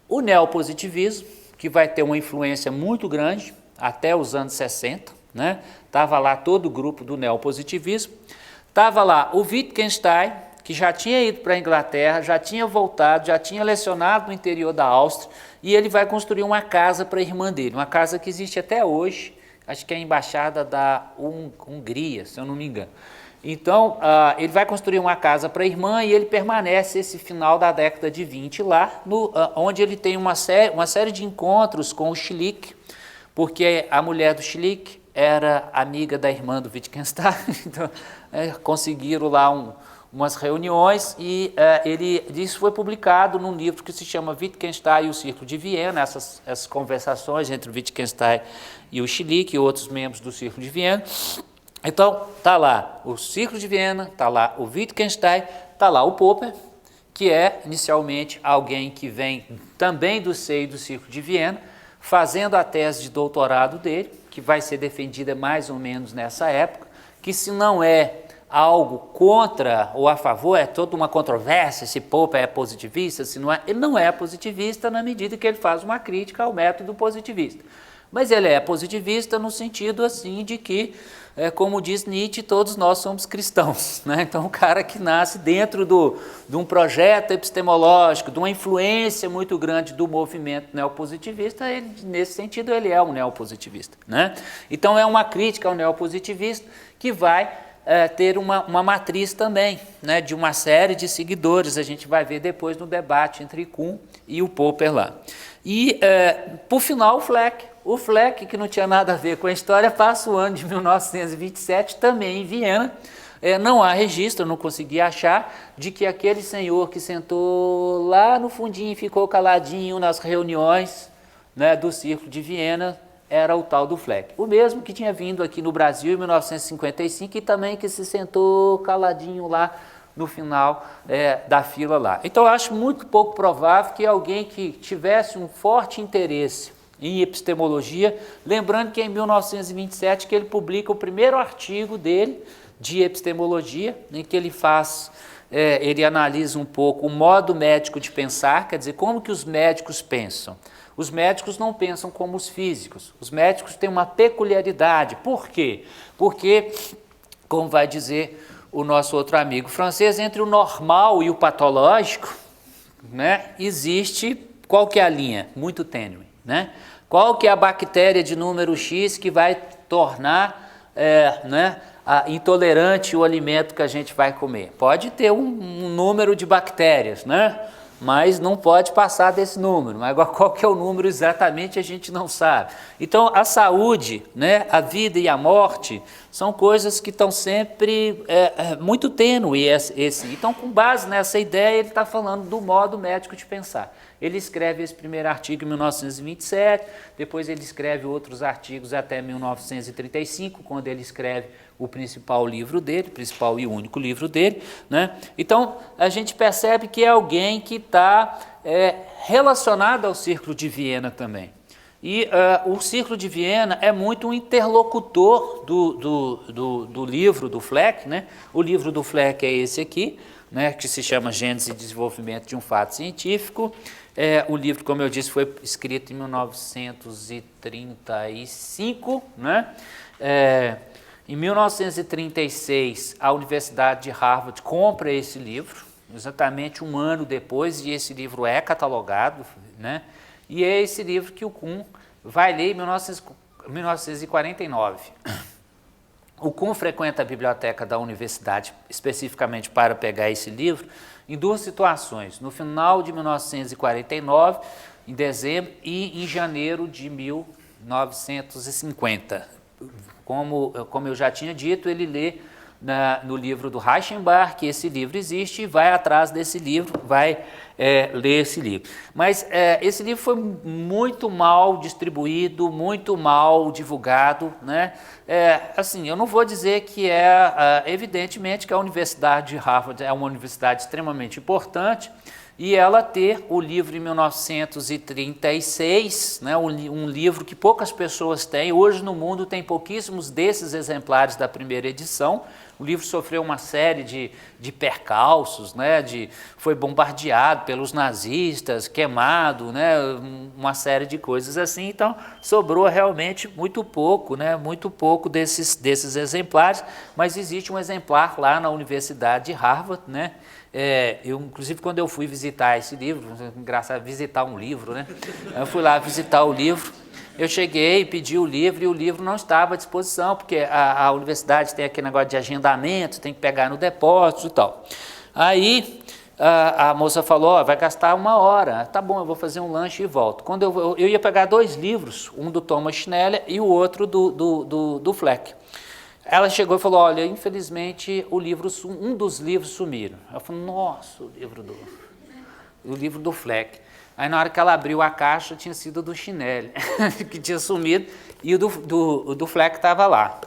o neopositivismo, que vai ter uma influência muito grande até os anos 60, né? Estava lá todo o grupo do neopositivismo, estava lá o Wittgenstein, que já tinha ido para a Inglaterra, já tinha voltado, já tinha lecionado no interior da Áustria, e ele vai construir uma casa para a irmã dele, uma casa que existe até hoje, acho que é a embaixada da Hungria, se eu não me engano. Então, ele vai construir uma casa para a irmã e ele permanece esse final da década de 20 lá, onde ele tem uma série de encontros com o Schlick, porque a mulher do Schlick era amiga da irmã do Wittgenstein, então conseguiram lá umas reuniões e isso foi publicado num livro que se chama Wittgenstein e o Círculo de Viena, essas conversações entre o Wittgenstein e o Schlick e outros membros do Círculo de Viena. Então, está lá o Círculo de Viena, está lá o Wittgenstein, está lá o Popper, que é inicialmente alguém que vem também do seio do Círculo de Viena, fazendo a tese de doutorado dele, que vai ser defendida mais ou menos nessa época, que se não é algo contra ou a favor, é toda uma controvérsia, se Popper é positivista, se não é, ele não é positivista na medida que ele faz uma crítica ao método positivista. Mas ele é positivista no sentido assim de que, como diz Nietzsche, todos nós somos cristãos, né? Então o cara que nasce dentro de um projeto epistemológico, de uma influência muito grande do movimento neopositivista, ele, nesse sentido ele é um neopositivista, né? Então é uma crítica ao neopositivista que vai ter uma matriz também, né, de uma série de seguidores, a gente vai ver depois no debate entre Kuhn e o Popper lá. E, por final, o O Fleck, que não tinha nada a ver com a história, passa o ano de 1927 também em Viena. Não há registro, eu não consegui achar, de que aquele senhor que sentou lá no fundinho e ficou caladinho nas reuniões, né, do Círculo de Viena era o tal do Fleck. O mesmo que tinha vindo aqui no Brasil em 1955 e também que se sentou caladinho lá no final da fila lá. Então eu acho muito pouco provável que alguém que tivesse um forte interesse em epistemologia, lembrando que é em 1927 que ele publica o primeiro artigo dele de epistemologia, em que ele faz, ele analisa um pouco o modo médico de pensar, quer dizer, como que os médicos pensam. Os médicos não pensam como os físicos, os médicos têm uma peculiaridade. Por quê? Porque, como vai dizer o nosso outro amigo francês, entre o normal e o patológico, né, existe, qual que é a linha? Muito tênue, né? Qual que é a bactéria de número X que vai tornar intolerante o alimento que a gente vai comer? Pode ter um número de bactérias, né? Mas não pode passar desse número. Mas qual que é o número exatamente a gente não sabe. Então a saúde, né, a vida e a morte são coisas que estão sempre muito tênues. Então, com base nessa ideia, ele está falando do modo médico de pensar. Ele escreve esse primeiro artigo em 1927, depois ele escreve outros artigos até 1935, quando ele escreve o principal livro dele, principal e único livro dele, né? Então, a gente percebe que é alguém que está relacionado ao Círculo de Viena também. E o Círculo de Viena é muito um interlocutor do livro do Fleck, né? O livro do Fleck é esse aqui, né, que se chama Gênese e Desenvolvimento de um Fato Científico. O livro, como eu disse, foi escrito em 1935, né? Em 1936, a Universidade de Harvard compra esse livro, exatamente um ano depois, e esse livro é catalogado, né? E é esse livro que o Kuhn vai ler em 1949. O Kuhn frequenta a biblioteca da universidade especificamente para pegar esse livro em duas situações, no final de 1949, em dezembro, e em janeiro de 1950. Como eu já tinha dito, ele lê no livro do Reichenbach, que esse livro existe, e vai atrás desse livro, vai ler esse livro. Mas esse livro foi muito mal distribuído, muito mal divulgado, né? Assim, eu não vou dizer que evidentemente que a Universidade de Harvard é uma universidade extremamente importante, e ela ter o livro em 1936, né, um livro que poucas pessoas têm, hoje no mundo tem pouquíssimos desses exemplares da primeira edição. O livro sofreu uma série de percalços, né, foi bombardeado pelos nazistas, queimado, né, uma série de coisas assim, então sobrou realmente muito pouco, né, muito pouco desses exemplares, mas existe um exemplar lá na Universidade de Harvard, né. Inclusive, quando eu fui visitar esse livro, engraçado visitar um livro, né? Eu fui lá visitar o livro, eu cheguei, pedi o livro e o livro não estava à disposição, porque a universidade tem aquele negócio de agendamento, tem que pegar no depósito e tal. Aí a moça falou, vai gastar 1 hora, tá bom, eu vou fazer um lanche e volto. Quando eu ia pegar 2 livros, um do Thomas Schneller e o outro do Fleck. Ela chegou e falou, olha, infelizmente um dos livros sumiram. Eu falei, nossa, o livro do Fleck. Aí na hora que ela abriu a caixa, tinha sido do Schneller, que tinha sumido, e o do Fleck estava lá.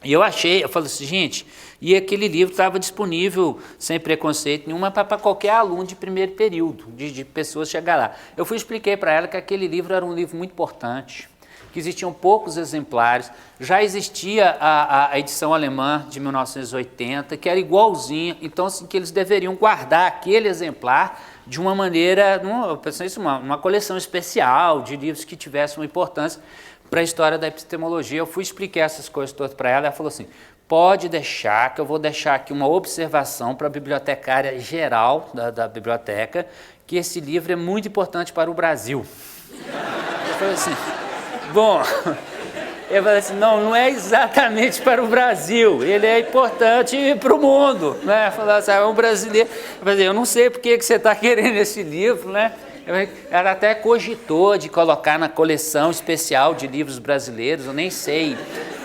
E eu falei assim, gente, e aquele livro estava disponível, sem preconceito nenhum, para qualquer aluno de primeiro período, de pessoas chegar lá. Eu expliquei para ela que aquele livro era um livro muito importante, que existiam poucos exemplares, já existia a edição alemã de 1980, que era igualzinha, então assim, que eles deveriam guardar aquele exemplar de uma maneira, eu pensei isso, uma coleção especial de livros que tivessem uma importância para a história da epistemologia. Eu expliquei essas coisas todas para ela, ela falou assim, pode deixar, que eu vou deixar aqui uma observação para a bibliotecária geral da biblioteca, que esse livro é muito importante para o Brasil. Eu falei assim, bom, eu falei assim, não é exatamente para o Brasil, ele é importante para o mundo, né? Falei assim, é um brasileiro. Eu falei, eu não sei por que você está querendo esse livro, né? Ela até cogitou de colocar na coleção especial de livros brasileiros, eu nem sei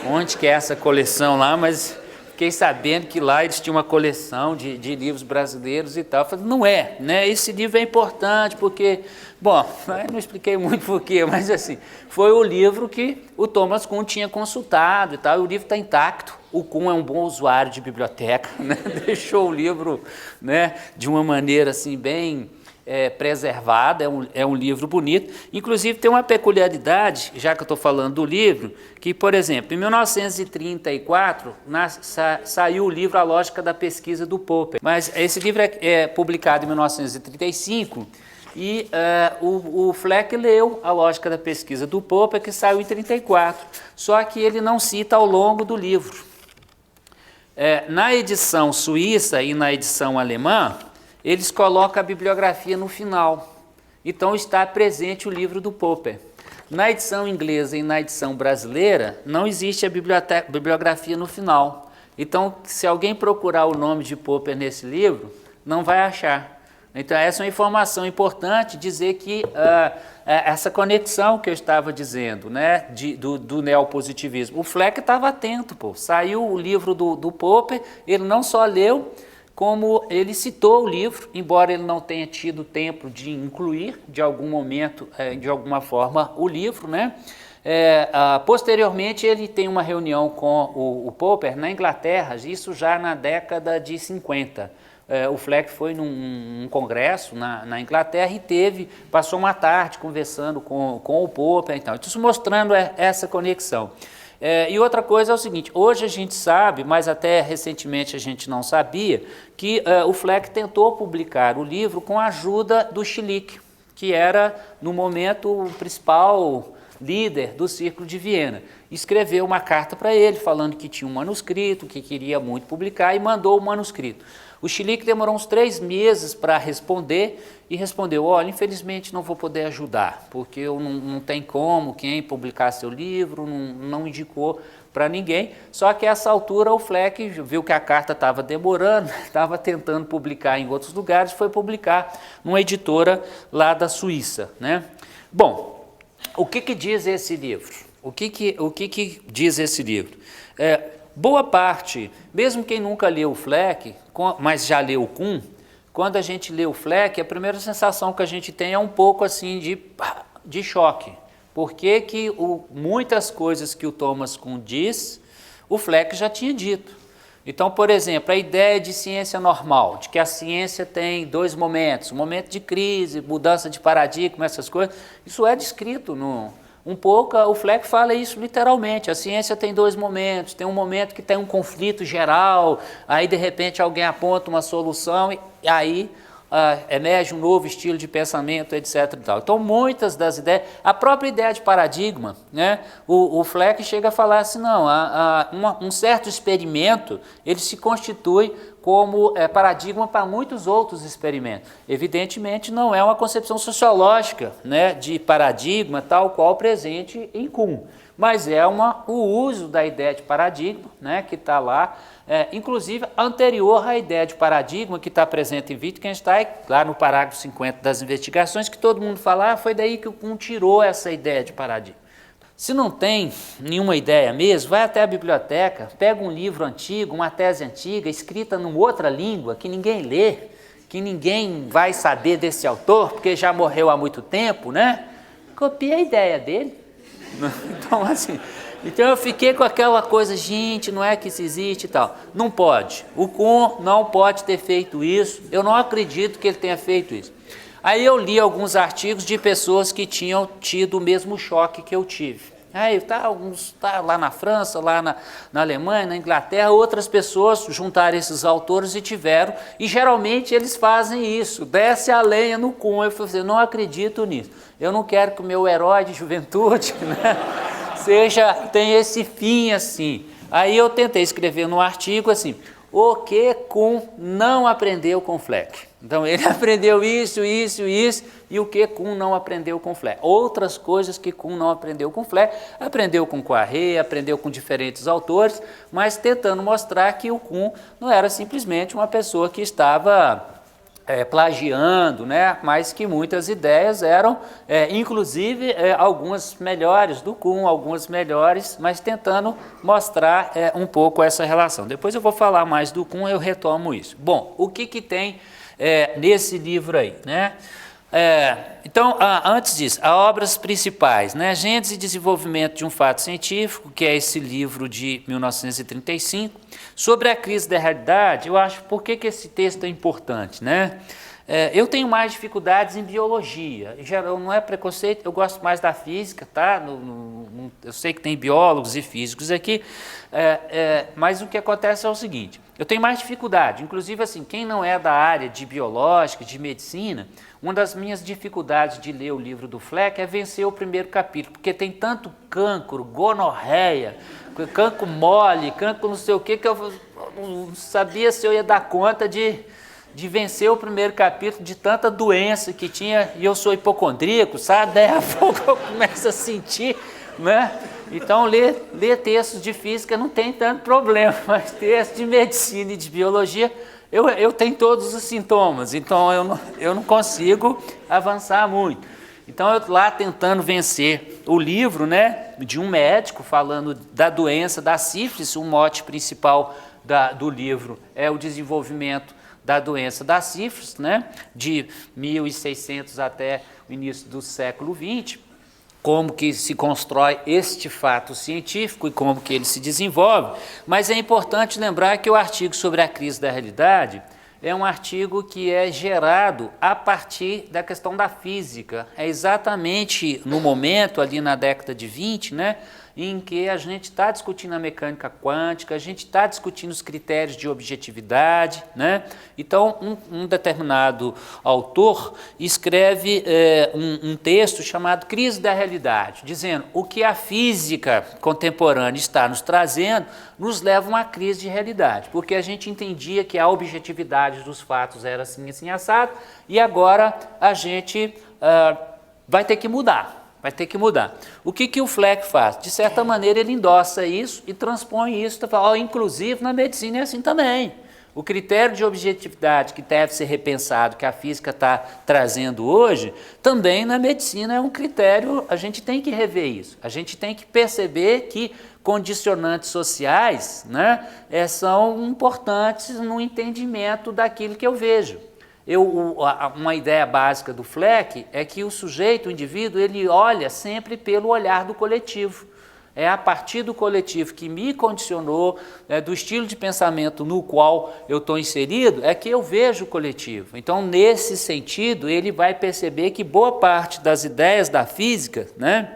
onde que é essa coleção lá, mas fiquei sabendo que lá eles tinham uma coleção de livros brasileiros e tal. Eu falei, não é, né? Esse livro é importante porque, bom, eu não expliquei muito porquê, mas assim, foi o livro que o Thomas Kuhn tinha consultado e tal, e o livro está intacto. O Kuhn é um bom usuário de biblioteca, né? Deixou o livro, né, de uma maneira assim bem preservada, é um livro bonito. Inclusive tem uma peculiaridade, já que eu estou falando do livro, que, por exemplo, em 1934 saiu o livro A Lógica da Pesquisa do Popper, mas esse livro é publicado em 1935 e o Fleck leu A Lógica da Pesquisa do Popper, que saiu em 34, só que ele não cita ao longo do livro. Na edição suíça e na edição alemã, eles colocam a bibliografia no final. Então está presente o livro do Popper. Na edição inglesa e na edição brasileira, não existe a bibliografia no final. Então, se alguém procurar o nome de Popper nesse livro, não vai achar. Então, essa é uma informação importante, dizer que essa conexão que eu estava dizendo, né, do neopositivismo. O Fleck estava atento, pô. Saiu o livro do Popper, ele não só leu, como ele citou o livro, embora ele não tenha tido tempo de incluir, de algum momento, de alguma forma, o livro, né? Posteriormente, ele tem uma reunião com o Popper na Inglaterra, isso já na década de 50. O Fleck foi num congresso na Inglaterra e passou uma tarde conversando com o Popper e tal. Isso mostrando essa conexão. E outra coisa é o seguinte, hoje a gente sabe, mas até recentemente a gente não sabia, que o Fleck tentou publicar o livro com a ajuda do Schlick, que era, no momento, o principal líder do Círculo de Viena. Escreveu uma carta para ele, falando que tinha um manuscrito, que queria muito publicar, e mandou o manuscrito. O Schlick demorou uns 3 meses para responder e respondeu, olha, infelizmente não vou poder ajudar, porque eu não tem como quem publicar seu livro, não indicou para ninguém. Só que a essa altura o Fleck viu que a carta estava demorando, estava tentando publicar em outros lugares, foi publicar numa editora lá da Suíça, né? Bom, o que diz esse livro? O que diz esse livro? Boa parte, mesmo quem nunca leu o Fleck, mas já leu o Kuhn, quando a gente lê o Fleck, a primeira sensação que a gente tem é um pouco assim de choque. Porque muitas coisas que o Thomas Kuhn diz, o Fleck já tinha dito. Então, por exemplo, a ideia de ciência normal, de que a ciência tem 2 momentos, um momento de crise, mudança de paradigma, essas coisas, isso é descrito um pouco, o Fleck fala isso literalmente, a ciência tem 2 momentos, tem um momento que tem um conflito geral, aí de repente alguém aponta uma solução e aí emerge um novo estilo de pensamento, etc. E tal. Então muitas das ideias, a própria ideia de paradigma, né? O Fleck chega a falar assim, não, um certo experimento, ele se constitui como paradigma para muitos outros experimentos. Evidentemente não é uma concepção sociológica, né, de paradigma tal qual presente em Kuhn, mas é o uso da ideia de paradigma, né, que está lá, inclusive anterior à ideia de paradigma que está presente em Wittgenstein, lá no parágrafo 50 das investigações, que todo mundo fala, foi daí que o Kuhn tirou essa ideia de paradigma. Se não tem nenhuma ideia mesmo, vai até a biblioteca, pega um livro antigo, uma tese antiga, escrita numa outra língua, que ninguém lê, que ninguém vai saber desse autor, porque já morreu há muito tempo, né? Copia a ideia dele. Então, assim, então eu fiquei com aquela coisa, gente, não é que isso existe e tal. Não pode. O Kuhn não pode ter feito isso, eu não acredito que ele tenha feito isso. Aí eu li alguns artigos de pessoas que tinham tido o mesmo choque que eu tive. Aí alguns lá na França, lá na Alemanha, na Inglaterra, outras pessoas juntaram esses autores e tiveram, e geralmente eles fazem isso, desce a lenha no Kuhn. Eu falei assim, não acredito nisso, eu não quero que o meu herói de juventude, né, tenha esse fim assim. Aí eu tentei escrever no artigo assim, o que Kuhn não aprendeu com Fleck. Então ele aprendeu isso, e o que Kuhn não aprendeu com Fleck. Outras coisas que Kuhn não aprendeu com Fleck, aprendeu com Poiré, aprendeu com diferentes autores, mas tentando mostrar que o Kuhn não era simplesmente uma pessoa que estava plagiando, né? Mas que muitas ideias eram, inclusive, algumas melhores do Kuhn, algumas melhores, mas tentando mostrar um pouco essa relação. Depois eu vou falar mais do Kuhn, eu retomo isso. Bom, o que tem nesse livro aí, né? Então, antes disso, as obras principais, né? Gênese e Desenvolvimento de um Fato Científico, que é esse livro de 1935. Sobre a crise da realidade, eu acho, por que esse texto é importante, né? Eu tenho mais dificuldades em biologia, em geral, não é preconceito, eu gosto mais da física, tá? Eu sei que tem biólogos e físicos aqui, mas o que acontece é o seguinte, eu tenho mais dificuldade, inclusive assim, quem não é da área de biológica, de medicina, uma das minhas dificuldades de ler o livro do Fleck é vencer o primeiro capítulo, porque tem tanto cancro, gonorreia, cancro mole, cancro não sei o que eu não sabia se eu ia dar conta de vencer o primeiro capítulo de tanta doença que tinha, e eu sou hipocondríaco, sabe? Daí a pouco eu começo a sentir, né? Então, ler textos de física não tem tanto problema, mas textos de medicina e de biologia, eu tenho todos os sintomas, então eu não consigo avançar muito. Então, eu lá tentando vencer o livro, né, de um médico falando da doença da sífilis, o mote principal do livro é o desenvolvimento da doença da sífilis, né, de 1600 até o início do século XX, como que se constrói este fato científico e como que ele se desenvolve, mas é importante lembrar que o artigo sobre a crise da realidade é um artigo que é gerado a partir da questão da física, é exatamente no momento, ali na década de 20, né, em que a gente está discutindo a mecânica quântica, a gente está discutindo os critérios de objetividade, né? Então, um determinado autor escreve um texto chamado Crise da Realidade, dizendo o que a física contemporânea está nos trazendo nos leva a uma crise de realidade, porque a gente entendia que a objetividade dos fatos era assim, assim, assado, e agora a gente vai ter que mudar. Vai ter que mudar. O que o Fleck faz? De certa maneira, ele endossa isso e transpõe isso, inclusive na medicina é assim também. O critério de objetividade que deve ser repensado, que a física está trazendo hoje, também na medicina é um critério, a gente tem que rever isso. A gente tem que perceber que condicionantes sociais, né, são importantes no entendimento daquilo que eu vejo. Uma ideia básica do Fleck é que o sujeito, o indivíduo, ele olha sempre pelo olhar do coletivo. É a partir do coletivo que me condicionou, do estilo de pensamento no qual eu estou inserido, é que eu vejo o coletivo. Então, nesse sentido, ele vai perceber que boa parte das ideias da física, né,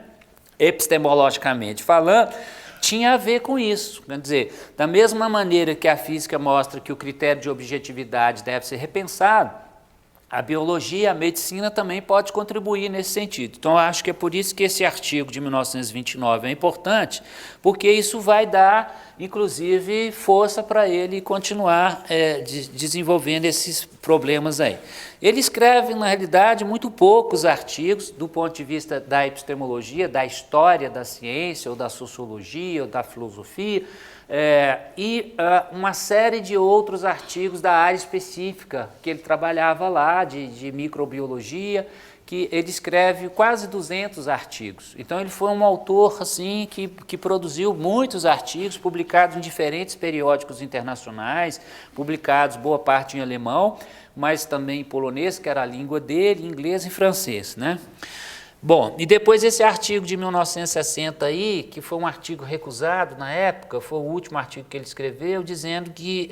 epistemologicamente falando, tinha a ver com isso. Quer dizer, da mesma maneira que a física mostra que o critério de objetividade deve ser repensado, a biologia, a medicina também pode contribuir nesse sentido. Então, eu acho que é por isso que esse artigo de 1929 é importante, porque isso vai dar, inclusive, força para ele continuar desenvolvendo esses problemas aí. Ele escreve, na realidade, muito poucos artigos do ponto de vista da epistemologia, da história da ciência, ou da sociologia, ou da filosofia, uma série de outros artigos da área específica que ele trabalhava lá, de microbiologia, que ele escreve quase 200 artigos. Então, ele foi um autor assim, que produziu muitos artigos, publicados em diferentes periódicos internacionais, publicados boa parte em alemão, mas também em polonês, que era a língua dele, inglês e francês, né? Bom, e depois esse artigo de 1960 aí, que foi um artigo recusado na época, foi o último artigo que ele escreveu, dizendo que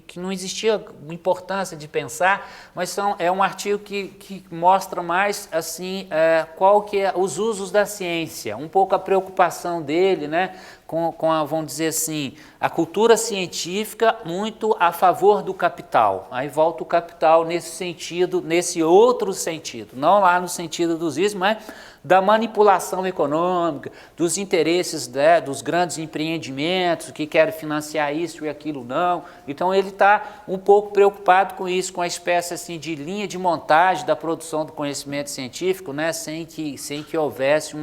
que não existia importância de pensar, mas é um artigo que mostra mais assim qual que é os usos da ciência, um pouco a preocupação dele, né, com a, vamos dizer assim, a cultura científica muito a favor do capital. Aí volta o capital nesse sentido, nesse outro sentido, não lá no sentido dos riscos, mas da manipulação econômica, dos interesses dos grandes empreendimentos que querem financiar isso e aquilo não. Então ele está um pouco preocupado com isso, com a espécie assim, de linha de montagem da produção do conhecimento científico, né, sem que houvesse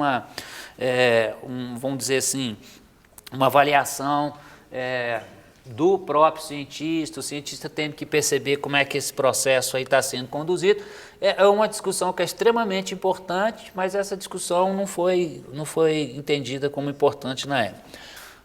vamos dizer assim, uma avaliação do próprio cientista, o cientista tendo que perceber como é que esse processo aí está sendo conduzido. É uma discussão que é extremamente importante, mas essa discussão não foi entendida como importante na época.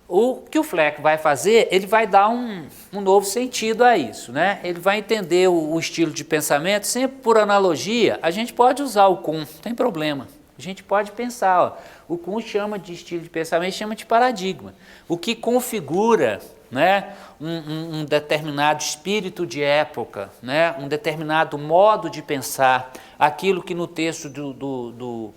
O que o Fleck vai fazer, ele vai dar um novo sentido a isso, né? Ele vai entender o estilo de pensamento, sempre por analogia. A gente pode usar o Kuhn, não tem problema. A gente pode pensar, ó, o Kuhn chama de estilo de pensamento, chama de paradigma. O que configura, né, um determinado espírito de época, né, um determinado modo de pensar, aquilo que no texto do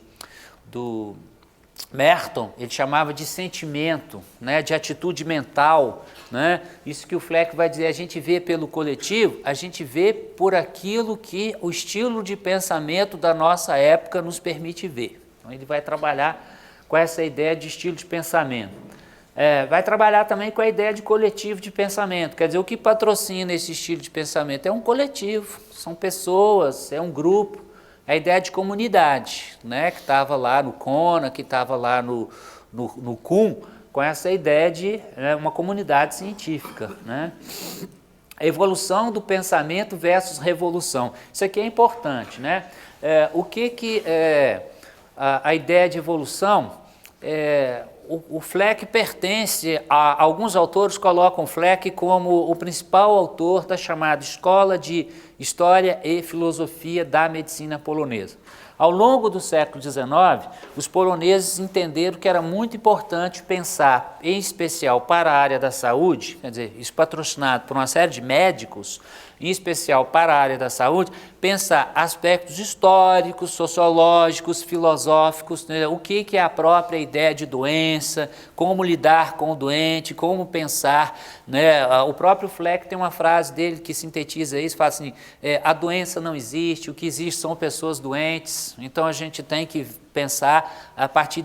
Merton ele chamava de sentimento, né, de atitude mental, né, isso que o Fleck vai dizer, a gente vê pelo coletivo, a gente vê por aquilo que o estilo de pensamento da nossa época nos permite ver. Então ele vai trabalhar com essa ideia de estilo de pensamento. Vai trabalhar também com a ideia de coletivo de pensamento, quer dizer, o que patrocina esse estilo de pensamento é um coletivo, são pessoas, é um grupo, é a ideia de comunidade, né, que estava lá no Kona, que estava lá no Kuhn, com essa ideia de uma comunidade científica, né. A evolução do pensamento versus revolução, isso aqui é importante, né, o que é a ideia de evolução? O Fleck pertence a alguns autores colocam o Fleck como o principal autor da chamada Escola de História e Filosofia da Medicina Polonesa. Ao longo do século XIX, os poloneses entenderam que era muito importante pensar, em especial para a área da saúde, quer dizer, isso patrocinado por uma série de médicos, em especial para a área da saúde, pensar aspectos históricos, sociológicos, filosóficos, né? O que é a própria ideia de doença, como lidar com o doente, como pensar, né? O próprio Fleck tem uma frase dele que sintetiza isso, fala assim, a doença não existe, o que existe são pessoas doentes, então a gente tem que pensar a partir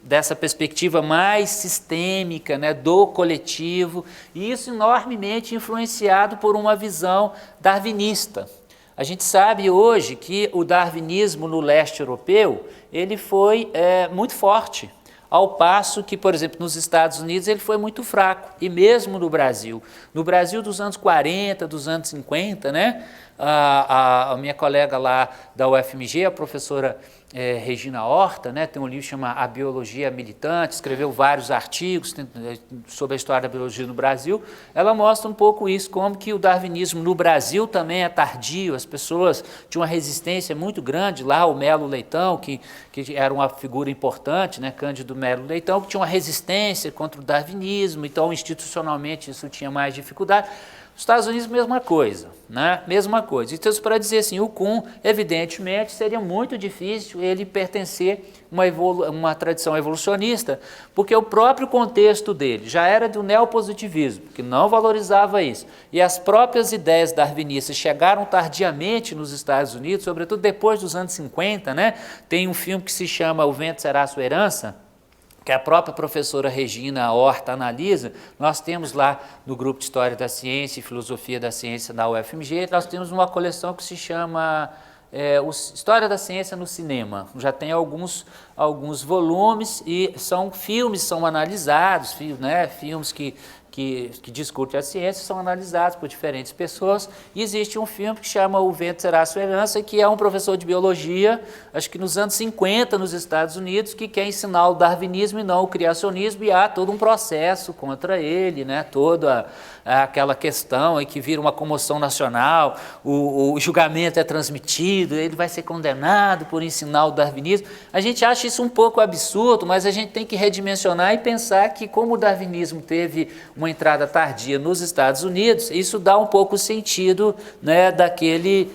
dessa perspectiva mais sistêmica, né, do coletivo, e isso enormemente influenciado por uma visão darwinista. A gente sabe hoje que o darwinismo no leste europeu, ele foi muito forte, ao passo que, por exemplo, nos Estados Unidos ele foi muito fraco, e mesmo no Brasil dos anos 40, dos anos 50, né, a minha colega lá da UFMG, a professora Regina Horta, né, tem um livro que chama A Biologia Militante, escreveu vários artigos sobre a história da biologia no Brasil, ela mostra um pouco isso, como que o darwinismo no Brasil também é tardio, as pessoas tinham uma resistência muito grande, lá o Melo Leitão, que era uma figura importante, né, Cândido Melo Leitão, que tinha uma resistência contra o darwinismo, então institucionalmente isso tinha mais dificuldade. Nos Estados Unidos, mesma coisa, né? Mesma coisa. Então, para dizer assim, o Kuhn, evidentemente, seria muito difícil ele pertencer a uma tradição evolucionista, porque o próprio contexto dele já era do neopositivismo, que não valorizava isso, e as próprias ideias darwinistas chegaram tardiamente nos Estados Unidos, sobretudo depois dos anos 50, né? Tem um filme que se chama O Vento Será Sua Herança, que a própria professora Regina Horta analisa. Nós temos lá no grupo de História da Ciência e Filosofia da Ciência da UFMG, nós temos uma coleção que se chama História da Ciência no Cinema. Já tem alguns volumes e são filmes, são analisados, né, filmes que discutem a ciência, são analisados por diferentes pessoas, e existe um filme que chama O Vento Será Sua Herança, que é um professor de biologia, acho que nos anos 50, nos Estados Unidos, que quer ensinar o darwinismo e não o criacionismo, e há todo um processo contra ele, né? Toda aquela questão aí que vira uma comoção nacional, o julgamento é transmitido, ele vai ser condenado por ensinar o darwinismo. A gente acha isso um pouco absurdo, mas a gente tem que redimensionar e pensar que, como o darwinismo teve uma entrada tardia nos Estados Unidos, isso dá um pouco o sentido, né, daquele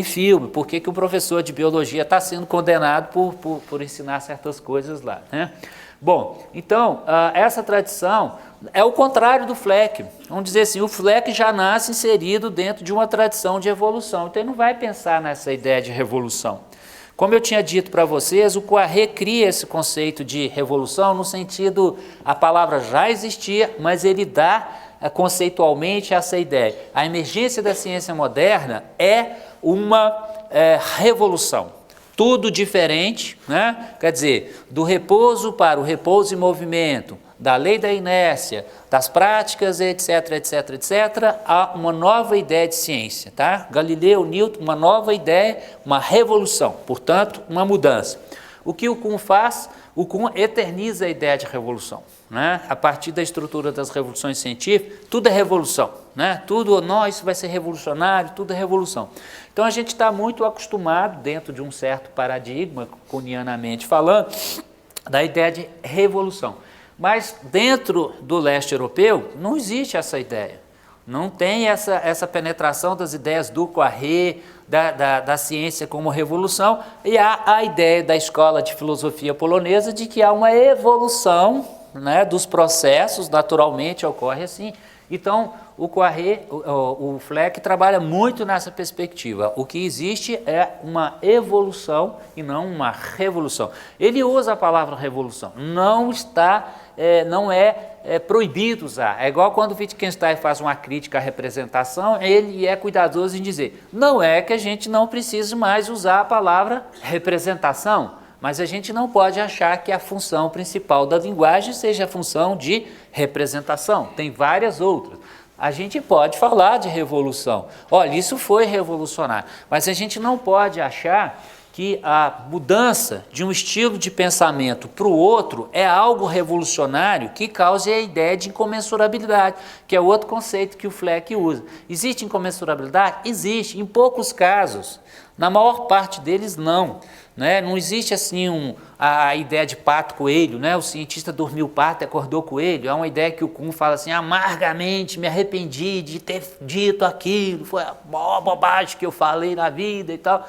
filme, por que o professor de biologia está sendo condenado por ensinar certas coisas lá, né? Bom, então, essa tradição é o contrário do Fleck. Vamos dizer assim, o Fleck já nasce inserido dentro de uma tradição de evolução, então ele não vai pensar nessa ideia de revolução. Como eu tinha dito para vocês, o Poiré cria esse conceito de revolução no sentido, a palavra já existia, mas ele dá conceitualmente essa ideia. A emergência da ciência moderna é uma revolução. tudo diferente, né? Quer dizer, do repouso para o repouso e movimento, da lei da inércia, das práticas, etc, etc, etc, há uma nova ideia de ciência, tá? Galileu, Newton, uma nova ideia, uma revolução, portanto, uma mudança. O que o Kuhn faz? O Kuhn eterniza a ideia de revolução, né? A partir da estrutura das revoluções científicas, tudo é revolução, né? Tudo, não, isso vai ser revolucionário, tudo é revolução. Então a gente está muito acostumado, dentro de um certo paradigma, kuhnianamente falando, da ideia de revolução. Mas dentro do leste europeu não existe essa ideia, não tem essa penetração das ideias do Poiré, da ciência como revolução, e há a ideia da escola de filosofia polonesa de que há uma evolução, né, dos processos, naturalmente ocorre assim. Então o Poiré, o Fleck trabalha muito nessa perspectiva. O que existe é uma evolução e não uma revolução. Ele usa a palavra revolução, não é proibido usar. É igual quando o Wittgenstein faz uma crítica à representação, ele é cuidadoso em dizer, não é que a gente não precise mais usar a palavra representação, mas a gente não pode achar que a função principal da linguagem seja a função de representação. Tem várias outras. A gente pode falar de revolução. Olha, isso foi revolucionário, mas a gente não pode achar que a mudança de um estilo de pensamento para o outro é algo revolucionário que cause a ideia de incomensurabilidade, que é outro conceito que o Fleck usa. Existe incomensurabilidade? Existe, em poucos casos. Na maior parte deles, não. Né? Não existe assim a ideia de pato coelho, né? O cientista dormiu pato e acordou coelho. É uma ideia que o Kuhn fala assim, amargamente me arrependi de ter dito aquilo, foi a maior bobagem que eu falei na vida e tal.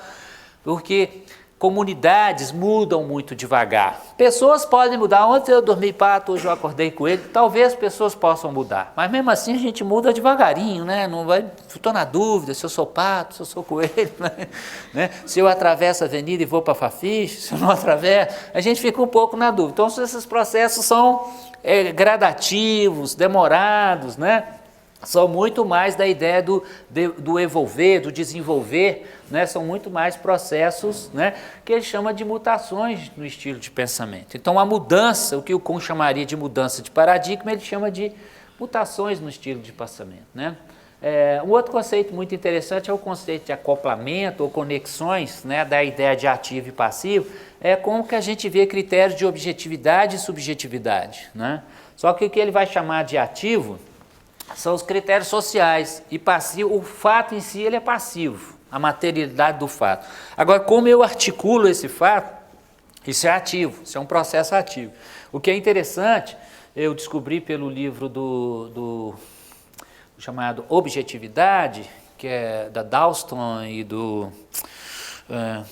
Porque comunidades mudam muito devagar. Pessoas podem mudar. Ontem eu dormi pato, hoje eu acordei coelho. Talvez pessoas possam mudar, mas mesmo assim a gente muda devagarinho, né? Não vai. Estou na dúvida se eu sou pato, se eu sou coelho, né? Se eu atravesso a avenida e vou para Fafiche, se eu não atravesso, a gente fica um pouco na dúvida. Então esses processos são gradativos, demorados, né? São muito mais da ideia do evolver, do desenvolver, né? São muito mais processos, né, que ele chama de mutações no estilo de pensamento. Então a mudança, o que o Kuhn chamaria de mudança de paradigma, ele chama de mutações no estilo de pensamento, né? Um outro conceito muito interessante é o conceito de acoplamento ou conexões, né, da ideia de ativo e passivo, como que a gente vê critérios de objetividade e subjetividade, né? Só que o que ele vai chamar de ativo são os critérios sociais, e passivo, o fato em si ele é passivo, a materialidade do fato. Agora, como eu articulo esse fato, isso é ativo, isso é um processo ativo. O que é interessante, eu descobri pelo livro do chamado Objetividade, que é da Dalston e do...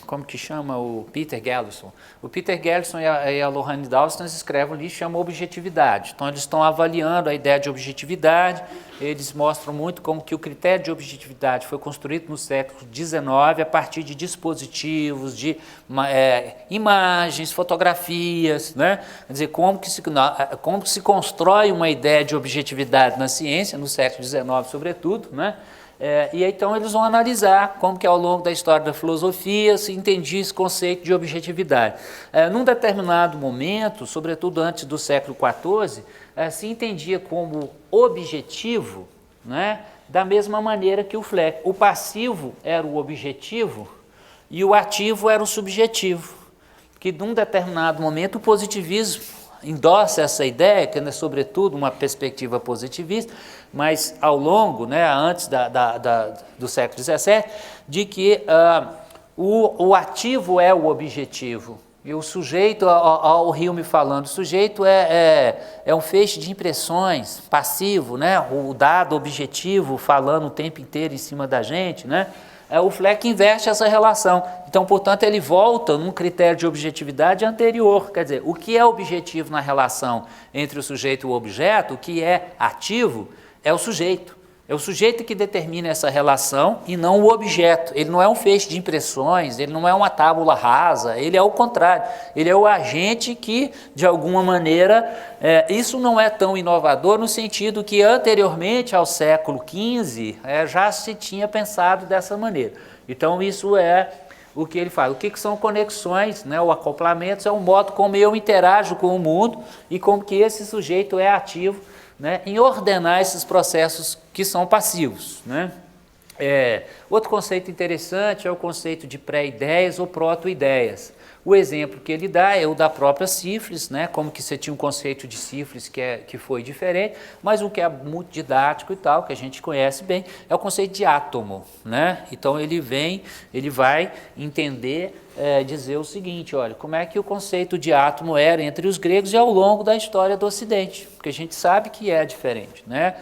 como que chama? O Peter Galison. O Peter Galison e a Lohane Dalston escrevem um livro que chama Objetividade. Então eles estão avaliando a ideia de objetividade, eles mostram muito como que o critério de objetividade foi construído no século XIX a partir de dispositivos, de imagens, fotografias, né? Quer dizer, como que se constrói uma ideia de objetividade na ciência, no século XIX sobretudo, né? E então eles vão analisar como que ao longo da história da filosofia se entendia esse conceito de objetividade. Num determinado momento, sobretudo antes do século XIV, se entendia como objetivo, né, da mesma maneira que o Fleck. O passivo era o objetivo e o ativo era o subjetivo. Que num determinado momento o positivismo endossa essa ideia, que é sobretudo uma perspectiva positivista, mas ao longo, né, antes do século XVII, de que o ativo é o objetivo. E o sujeito, ao Hume falando, o sujeito é um feixe de impressões, passivo, né, o dado objetivo falando o tempo inteiro em cima da gente, né? O Fleck inverte essa relação. Então, portanto, ele volta num critério de objetividade anterior. Quer dizer, o que é objetivo na relação entre o sujeito e o objeto, o que é ativo, é o sujeito. É o sujeito que determina essa relação e não o objeto. Ele não é um feixe de impressões, ele não é uma tábula rasa, ele é o contrário. Ele é o agente que, de alguma maneira, isso não é tão inovador no sentido que anteriormente ao século XV já se tinha pensado dessa maneira. Então isso é o que ele fala, o que são conexões, né, ou acoplamentos, é o modo como eu interajo com o mundo e como que esse sujeito é ativo, né, em ordenar esses processos que são passivos, né. Outro conceito interessante é o conceito de pré-ideias ou proto-ideias. O exemplo que ele dá é o da própria sífilis, né? Como que você tinha um conceito de sífilis que foi diferente, mas um que é muito didático e tal, que a gente conhece bem, é o conceito de átomo, né? Então ele vai entender, dizer o seguinte, olha, como é que o conceito de átomo era entre os gregos e ao longo da história do Ocidente, porque a gente sabe que é diferente, né?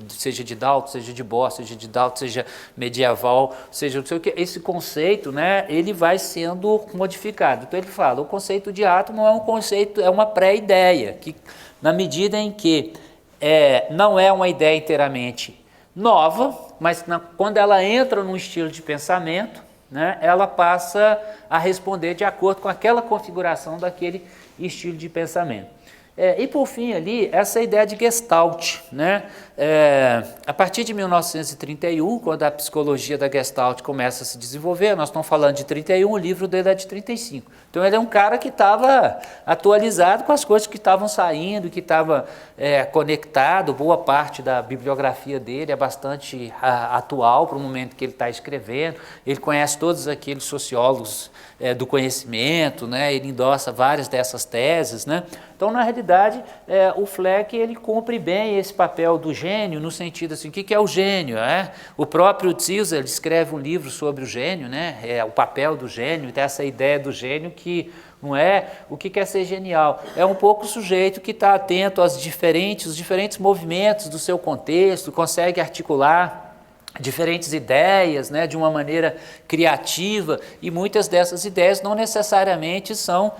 Seja de Dalton, seja de Bohr, seja de Dalton, seja medieval, seja não sei o que, esse conceito, né, ele vai sendo modificado. Então ele fala, o conceito de átomo é um conceito, é uma pré-ideia, que na medida em que não é uma ideia inteiramente nova, mas quando ela entra num estilo de pensamento, né, ela passa a responder de acordo com aquela configuração daquele estilo de pensamento. E por fim ali, essa ideia de Gestalt, né? A partir de 1931, quando a psicologia da Gestalt começa a se desenvolver, nós estamos falando de 31, o livro dele é de 35. Então ele é um cara que estava atualizado com as coisas que estavam saindo, que estava conectado, boa parte da bibliografia dele é bastante atual para o momento que ele está escrevendo, ele conhece todos aqueles sociólogos do conhecimento, né? Ele endossa várias dessas teses, né? Então, na realidade, o Fleck ele cumpre bem esse papel do gênio, no sentido assim, o que é o gênio? O próprio Zilsel escreve um livro sobre o gênio, né? O papel do gênio, tem essa ideia do gênio que não é o que é ser genial, é um pouco o sujeito que está atento aos diferentes movimentos do seu contexto, consegue articular diferentes ideias, né, de uma maneira criativa, e muitas dessas ideias não necessariamente são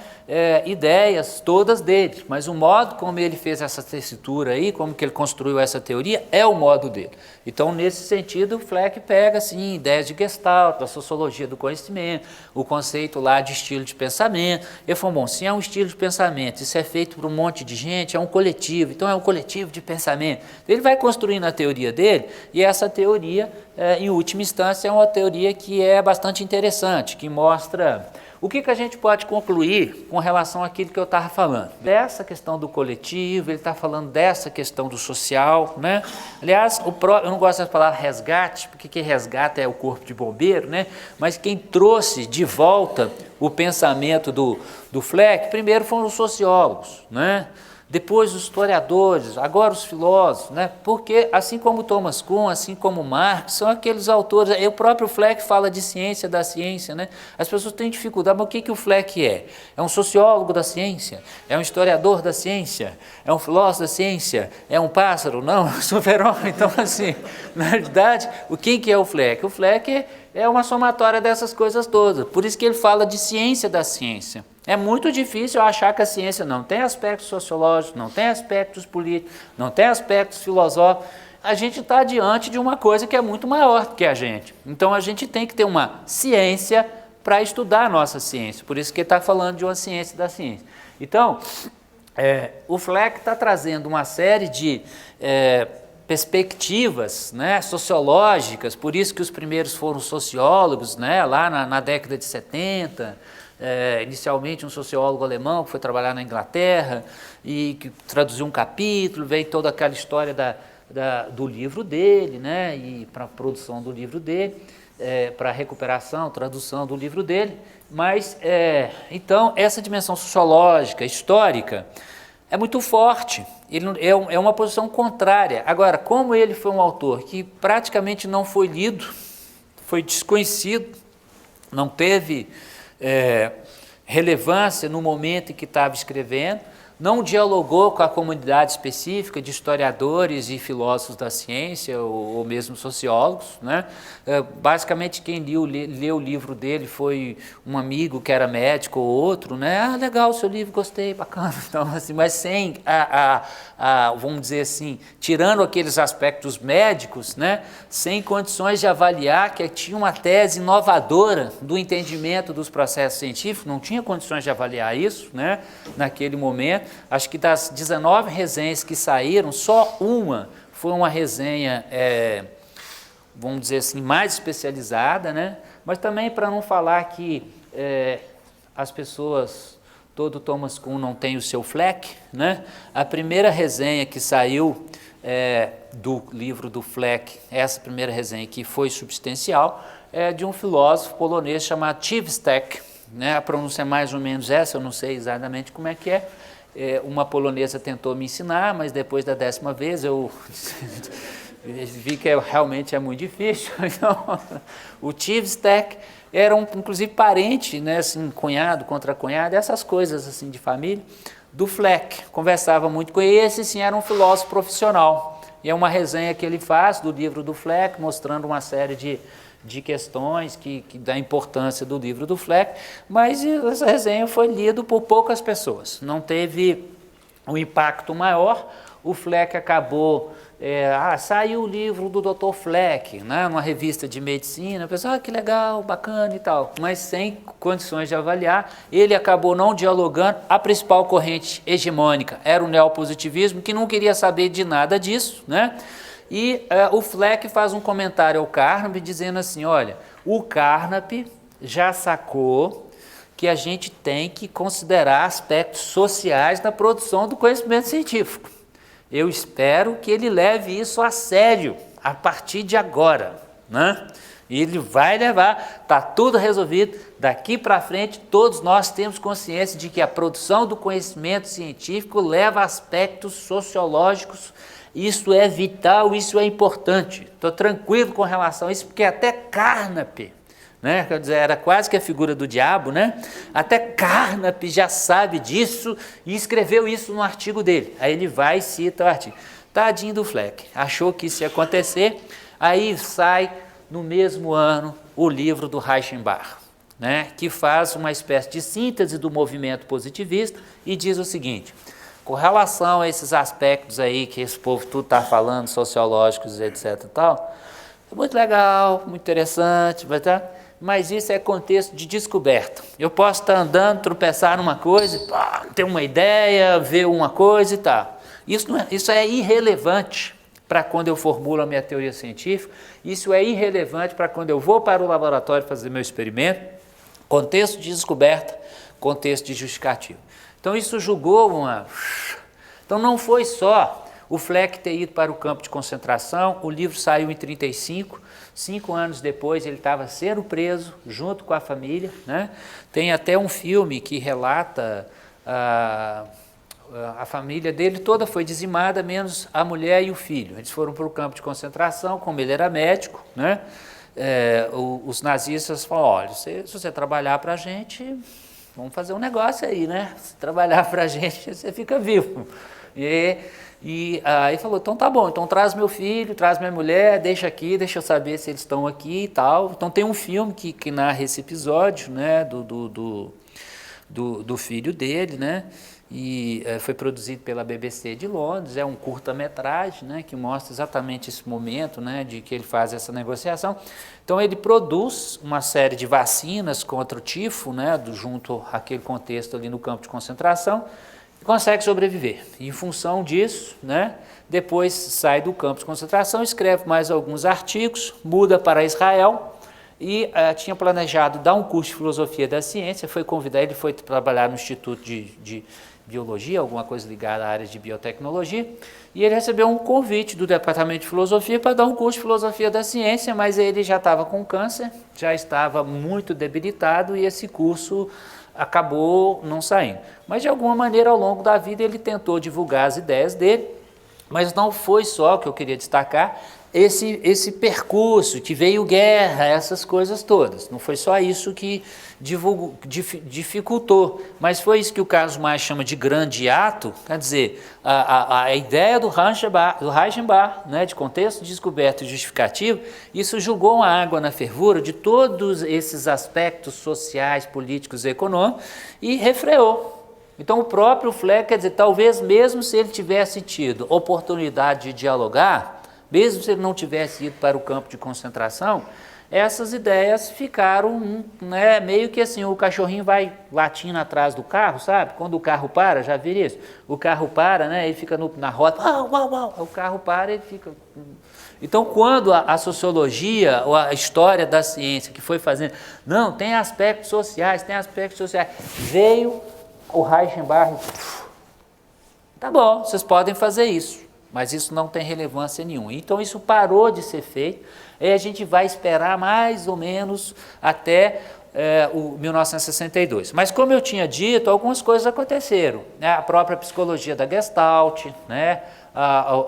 ideias todas dele, mas o modo como ele fez essa tessitura aí, como que ele construiu essa teoria, é o modo dele. Então, nesse sentido, o Fleck pega assim, ideias de Gestalt, da sociologia do conhecimento, o conceito lá de estilo de pensamento. Ele falou, bom, se é um estilo de pensamento, isso é feito por um monte de gente, é um coletivo, então é um coletivo de pensamento. Ele vai construindo a teoria dele, e essa teoria, em última instância, é uma teoria que é bastante interessante, que mostra o que a gente pode concluir com relação àquilo que eu estava falando. Dessa questão do coletivo, ele está falando dessa questão do social, né? Aliás, eu não gosto da palavra resgate, porque quem resgata é o corpo de bombeiro, né? Mas quem trouxe de volta o pensamento do Fleck, primeiro foram os sociólogos, né? Depois os historiadores, agora os filósofos, né? Porque assim como Thomas Kuhn, assim como Marx, são aqueles autores, o próprio Fleck fala de ciência da ciência, né? As pessoas têm dificuldade, mas o que o Fleck é? É um sociólogo da ciência? É um historiador da ciência? É um filósofo da ciência? É um pássaro? Não, é um super-homem. Então, assim, na realidade, o que é o Fleck? O Fleck é uma somatória dessas coisas todas, por isso que ele fala de ciência da ciência. É muito difícil achar que a ciência não tem aspectos sociológicos, não tem aspectos políticos, não tem aspectos filosóficos. A gente está diante de uma coisa que é muito maior do que a gente. Então a gente tem que ter uma ciência para estudar a nossa ciência. Por isso que ele está falando de uma ciência da ciência. Então, o Fleck está trazendo uma série de perspectivas, né, sociológicas, por isso que os primeiros foram sociólogos, né, lá na década de 70, inicialmente um sociólogo alemão que foi trabalhar na Inglaterra e que traduziu um capítulo, veio toda aquela história do livro dele, né, e para a produção do livro dele, para a recuperação, tradução do livro dele, mas então essa dimensão sociológica, histórica, é muito forte, ele é uma posição contrária. Agora, como ele foi um autor que praticamente não foi lido, foi desconhecido, não teve relevância no momento em que estava escrevendo, não dialogou com a comunidade específica de historiadores e filósofos da ciência, ou mesmo sociólogos, né? Basicamente quem leu o livro dele foi um amigo que era médico ou outro, né? Legal o seu livro, gostei, bacana. Então, assim, mas sem vamos dizer assim, tirando aqueles aspectos médicos, né? Sem condições de avaliar que tinha uma tese inovadora do entendimento dos processos científicos, não tinha condições de avaliar isso, né? Naquele momento. Acho que das 19 resenhas que saíram, só uma foi uma resenha vamos dizer assim, mais especializada, né? Mas também para não falar que as pessoas, todo Thomas Kuhn não tem o seu Fleck, né? A primeira resenha que saiu do livro do Fleck, essa primeira resenha que foi substancial, é de um filósofo polonês chamado Chivstek, né? A pronúncia é mais ou menos essa, eu não sei exatamente como é que é. Uma polonesa tentou me ensinar, mas depois da 10ª vez eu vi que realmente é muito difícil. Então, o Chivstek era inclusive parente, né, assim, cunhado contra cunhado, essas coisas assim de família, do Fleck. Conversava muito com ele, esse sim era um filósofo profissional. E é uma resenha que ele faz do livro do Fleck, mostrando uma série de questões da importância do livro do Fleck, mas essa resenha foi lida por poucas pessoas, não teve um impacto maior. O Fleck acabou, saiu o livro do Dr. Fleck, né, numa revista de medicina, o pessoal, que legal, bacana e tal, mas sem condições de avaliar. Ele acabou não dialogando. A principal corrente hegemônica era o neopositivismo, que não queria saber de nada disso, né? E o Fleck faz um comentário ao Carnap dizendo assim, olha, o Carnap já sacou que a gente tem que considerar aspectos sociais na produção do conhecimento científico. Eu espero que ele leve isso a sério a partir de agora, né? E ele vai levar, está tudo resolvido, daqui para frente todos nós temos consciência de que a produção do conhecimento científico leva a aspectos sociológicos. Isso é vital, isso é importante. Estou tranquilo com relação a isso, porque até Carnap, né, quer dizer, era quase que a figura do diabo, né? Até Carnap já sabe disso e escreveu isso no artigo dele. Aí ele vai e cita o artigo. Tadinho do Fleck, achou que isso ia acontecer, aí sai no mesmo ano o livro do Reichenbach, né, que faz uma espécie de síntese do movimento positivista e diz o seguinte: com relação a esses aspectos aí que esse povo tudo está falando, sociológicos, etc. e tal, é muito legal, muito interessante, mas isso é contexto de descoberta. Eu posso estar andando, tropeçar numa coisa, ter uma ideia, ver uma coisa e tal. Isso é irrelevante para quando eu formulo a minha teoria científica, isso é irrelevante para quando eu vou para o laboratório fazer meu experimento. Contexto de descoberta, contexto de justificativa. Então isso julgou uma... Então não foi só o Fleck ter ido para o campo de concentração, o livro saiu em 1935, 5 anos depois ele estava sendo preso junto com a família, né? Tem até um filme que relata a família dele toda foi dizimada, menos a mulher e o filho. Eles foram para o campo de concentração, como ele era médico, né? Os nazistas falaram, olha, se você trabalhar para a gente... Vamos fazer um negócio aí, né? Se trabalhar para a gente, você fica vivo. E aí falou, então tá bom, então traz meu filho, traz minha mulher, deixa aqui, deixa eu saber se eles estão aqui e tal. Então tem um filme que narra esse episódio, né, do filho dele, né? E foi produzido pela BBC de Londres, é um curta-metragem, né, que mostra exatamente esse momento, né, de que ele faz essa negociação. Então ele produz uma série de vacinas contra o tifo, né, junto àquele contexto ali no campo de concentração, e consegue sobreviver. E, em função disso, né, depois sai do campo de concentração, escreve mais alguns artigos, muda para Israel e tinha planejado dar um curso de filosofia da ciência, foi convidado, ele foi trabalhar no Instituto de Biologia, alguma coisa ligada à área de biotecnologia, e ele recebeu um convite do Departamento de Filosofia para dar um curso de Filosofia da Ciência, mas ele já estava com câncer, já estava muito debilitado e esse curso acabou não saindo. Mas de alguma maneira ao longo da vida ele tentou divulgar as ideias dele, mas não foi só o que eu queria destacar, esse percurso, que veio guerra, essas coisas todas. Não foi só isso que dificultou, mas foi isso que o Carlos Marx chama de grande ato, quer dizer, a ideia do Reichenbach, né, de contexto de descoberta e justificativo, isso jogou uma água na fervura de todos esses aspectos sociais, políticos e econômicos e refreou. Então o próprio Fleck, quer dizer, talvez mesmo se ele tivesse tido oportunidade de dialogar, mesmo se ele não tivesse ido para o campo de concentração, essas ideias ficaram, né, meio que assim, o cachorrinho vai latindo atrás do carro, sabe? Quando o carro para, já viram isso? O carro para, né, ele fica na rota, o carro para, ele fica... Então, quando a sociologia, ou a história da ciência que foi fazendo, não, tem aspectos sociais, veio o Reichenbach, tá bom, vocês podem fazer isso, mas isso não tem relevância nenhuma. Então, isso parou de ser feito, e a gente vai esperar mais ou menos até o 1962. Mas, como eu tinha dito, algumas coisas aconteceram, né? A própria psicologia da Gestalt, né?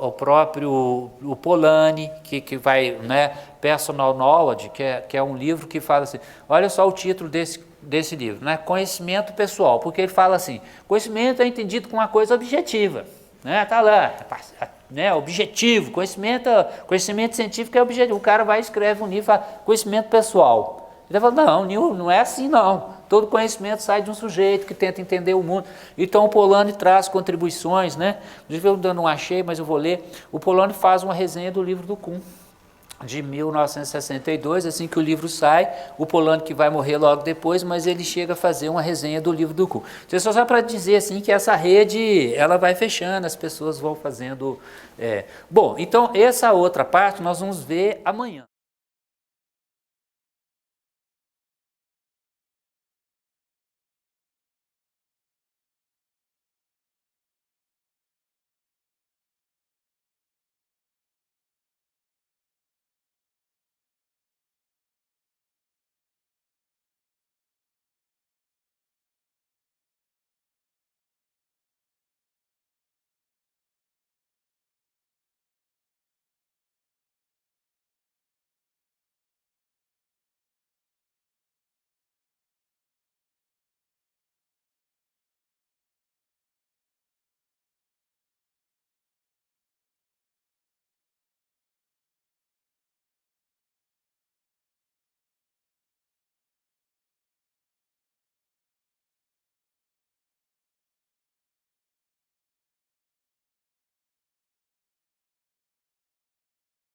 O próprio Polanyi, que vai, né? Personal Knowledge, que é um livro que fala assim, olha só o título desse livro, né? Conhecimento pessoal, porque ele fala assim, conhecimento é entendido como uma coisa objetiva, né? Tá lá, né? Objetivo, conhecimento científico é objetivo. O cara vai e escreve um livro, fala, conhecimento pessoal. Ele fala, não é assim não. Todo conhecimento sai de um sujeito que tenta entender o mundo. Então o Polanyi traz contribuições, né? Inclusive eu não achei, mas eu vou ler. O Polanyi faz uma resenha do livro do Kuhn, de 1962, assim que o livro sai, o Polanyi que vai morrer logo depois, mas ele chega a fazer uma resenha do livro do Kuhn. Então, só para dizer assim que essa rede, ela vai fechando, as pessoas vão fazendo... Bom, então essa outra parte nós vamos ver amanhã.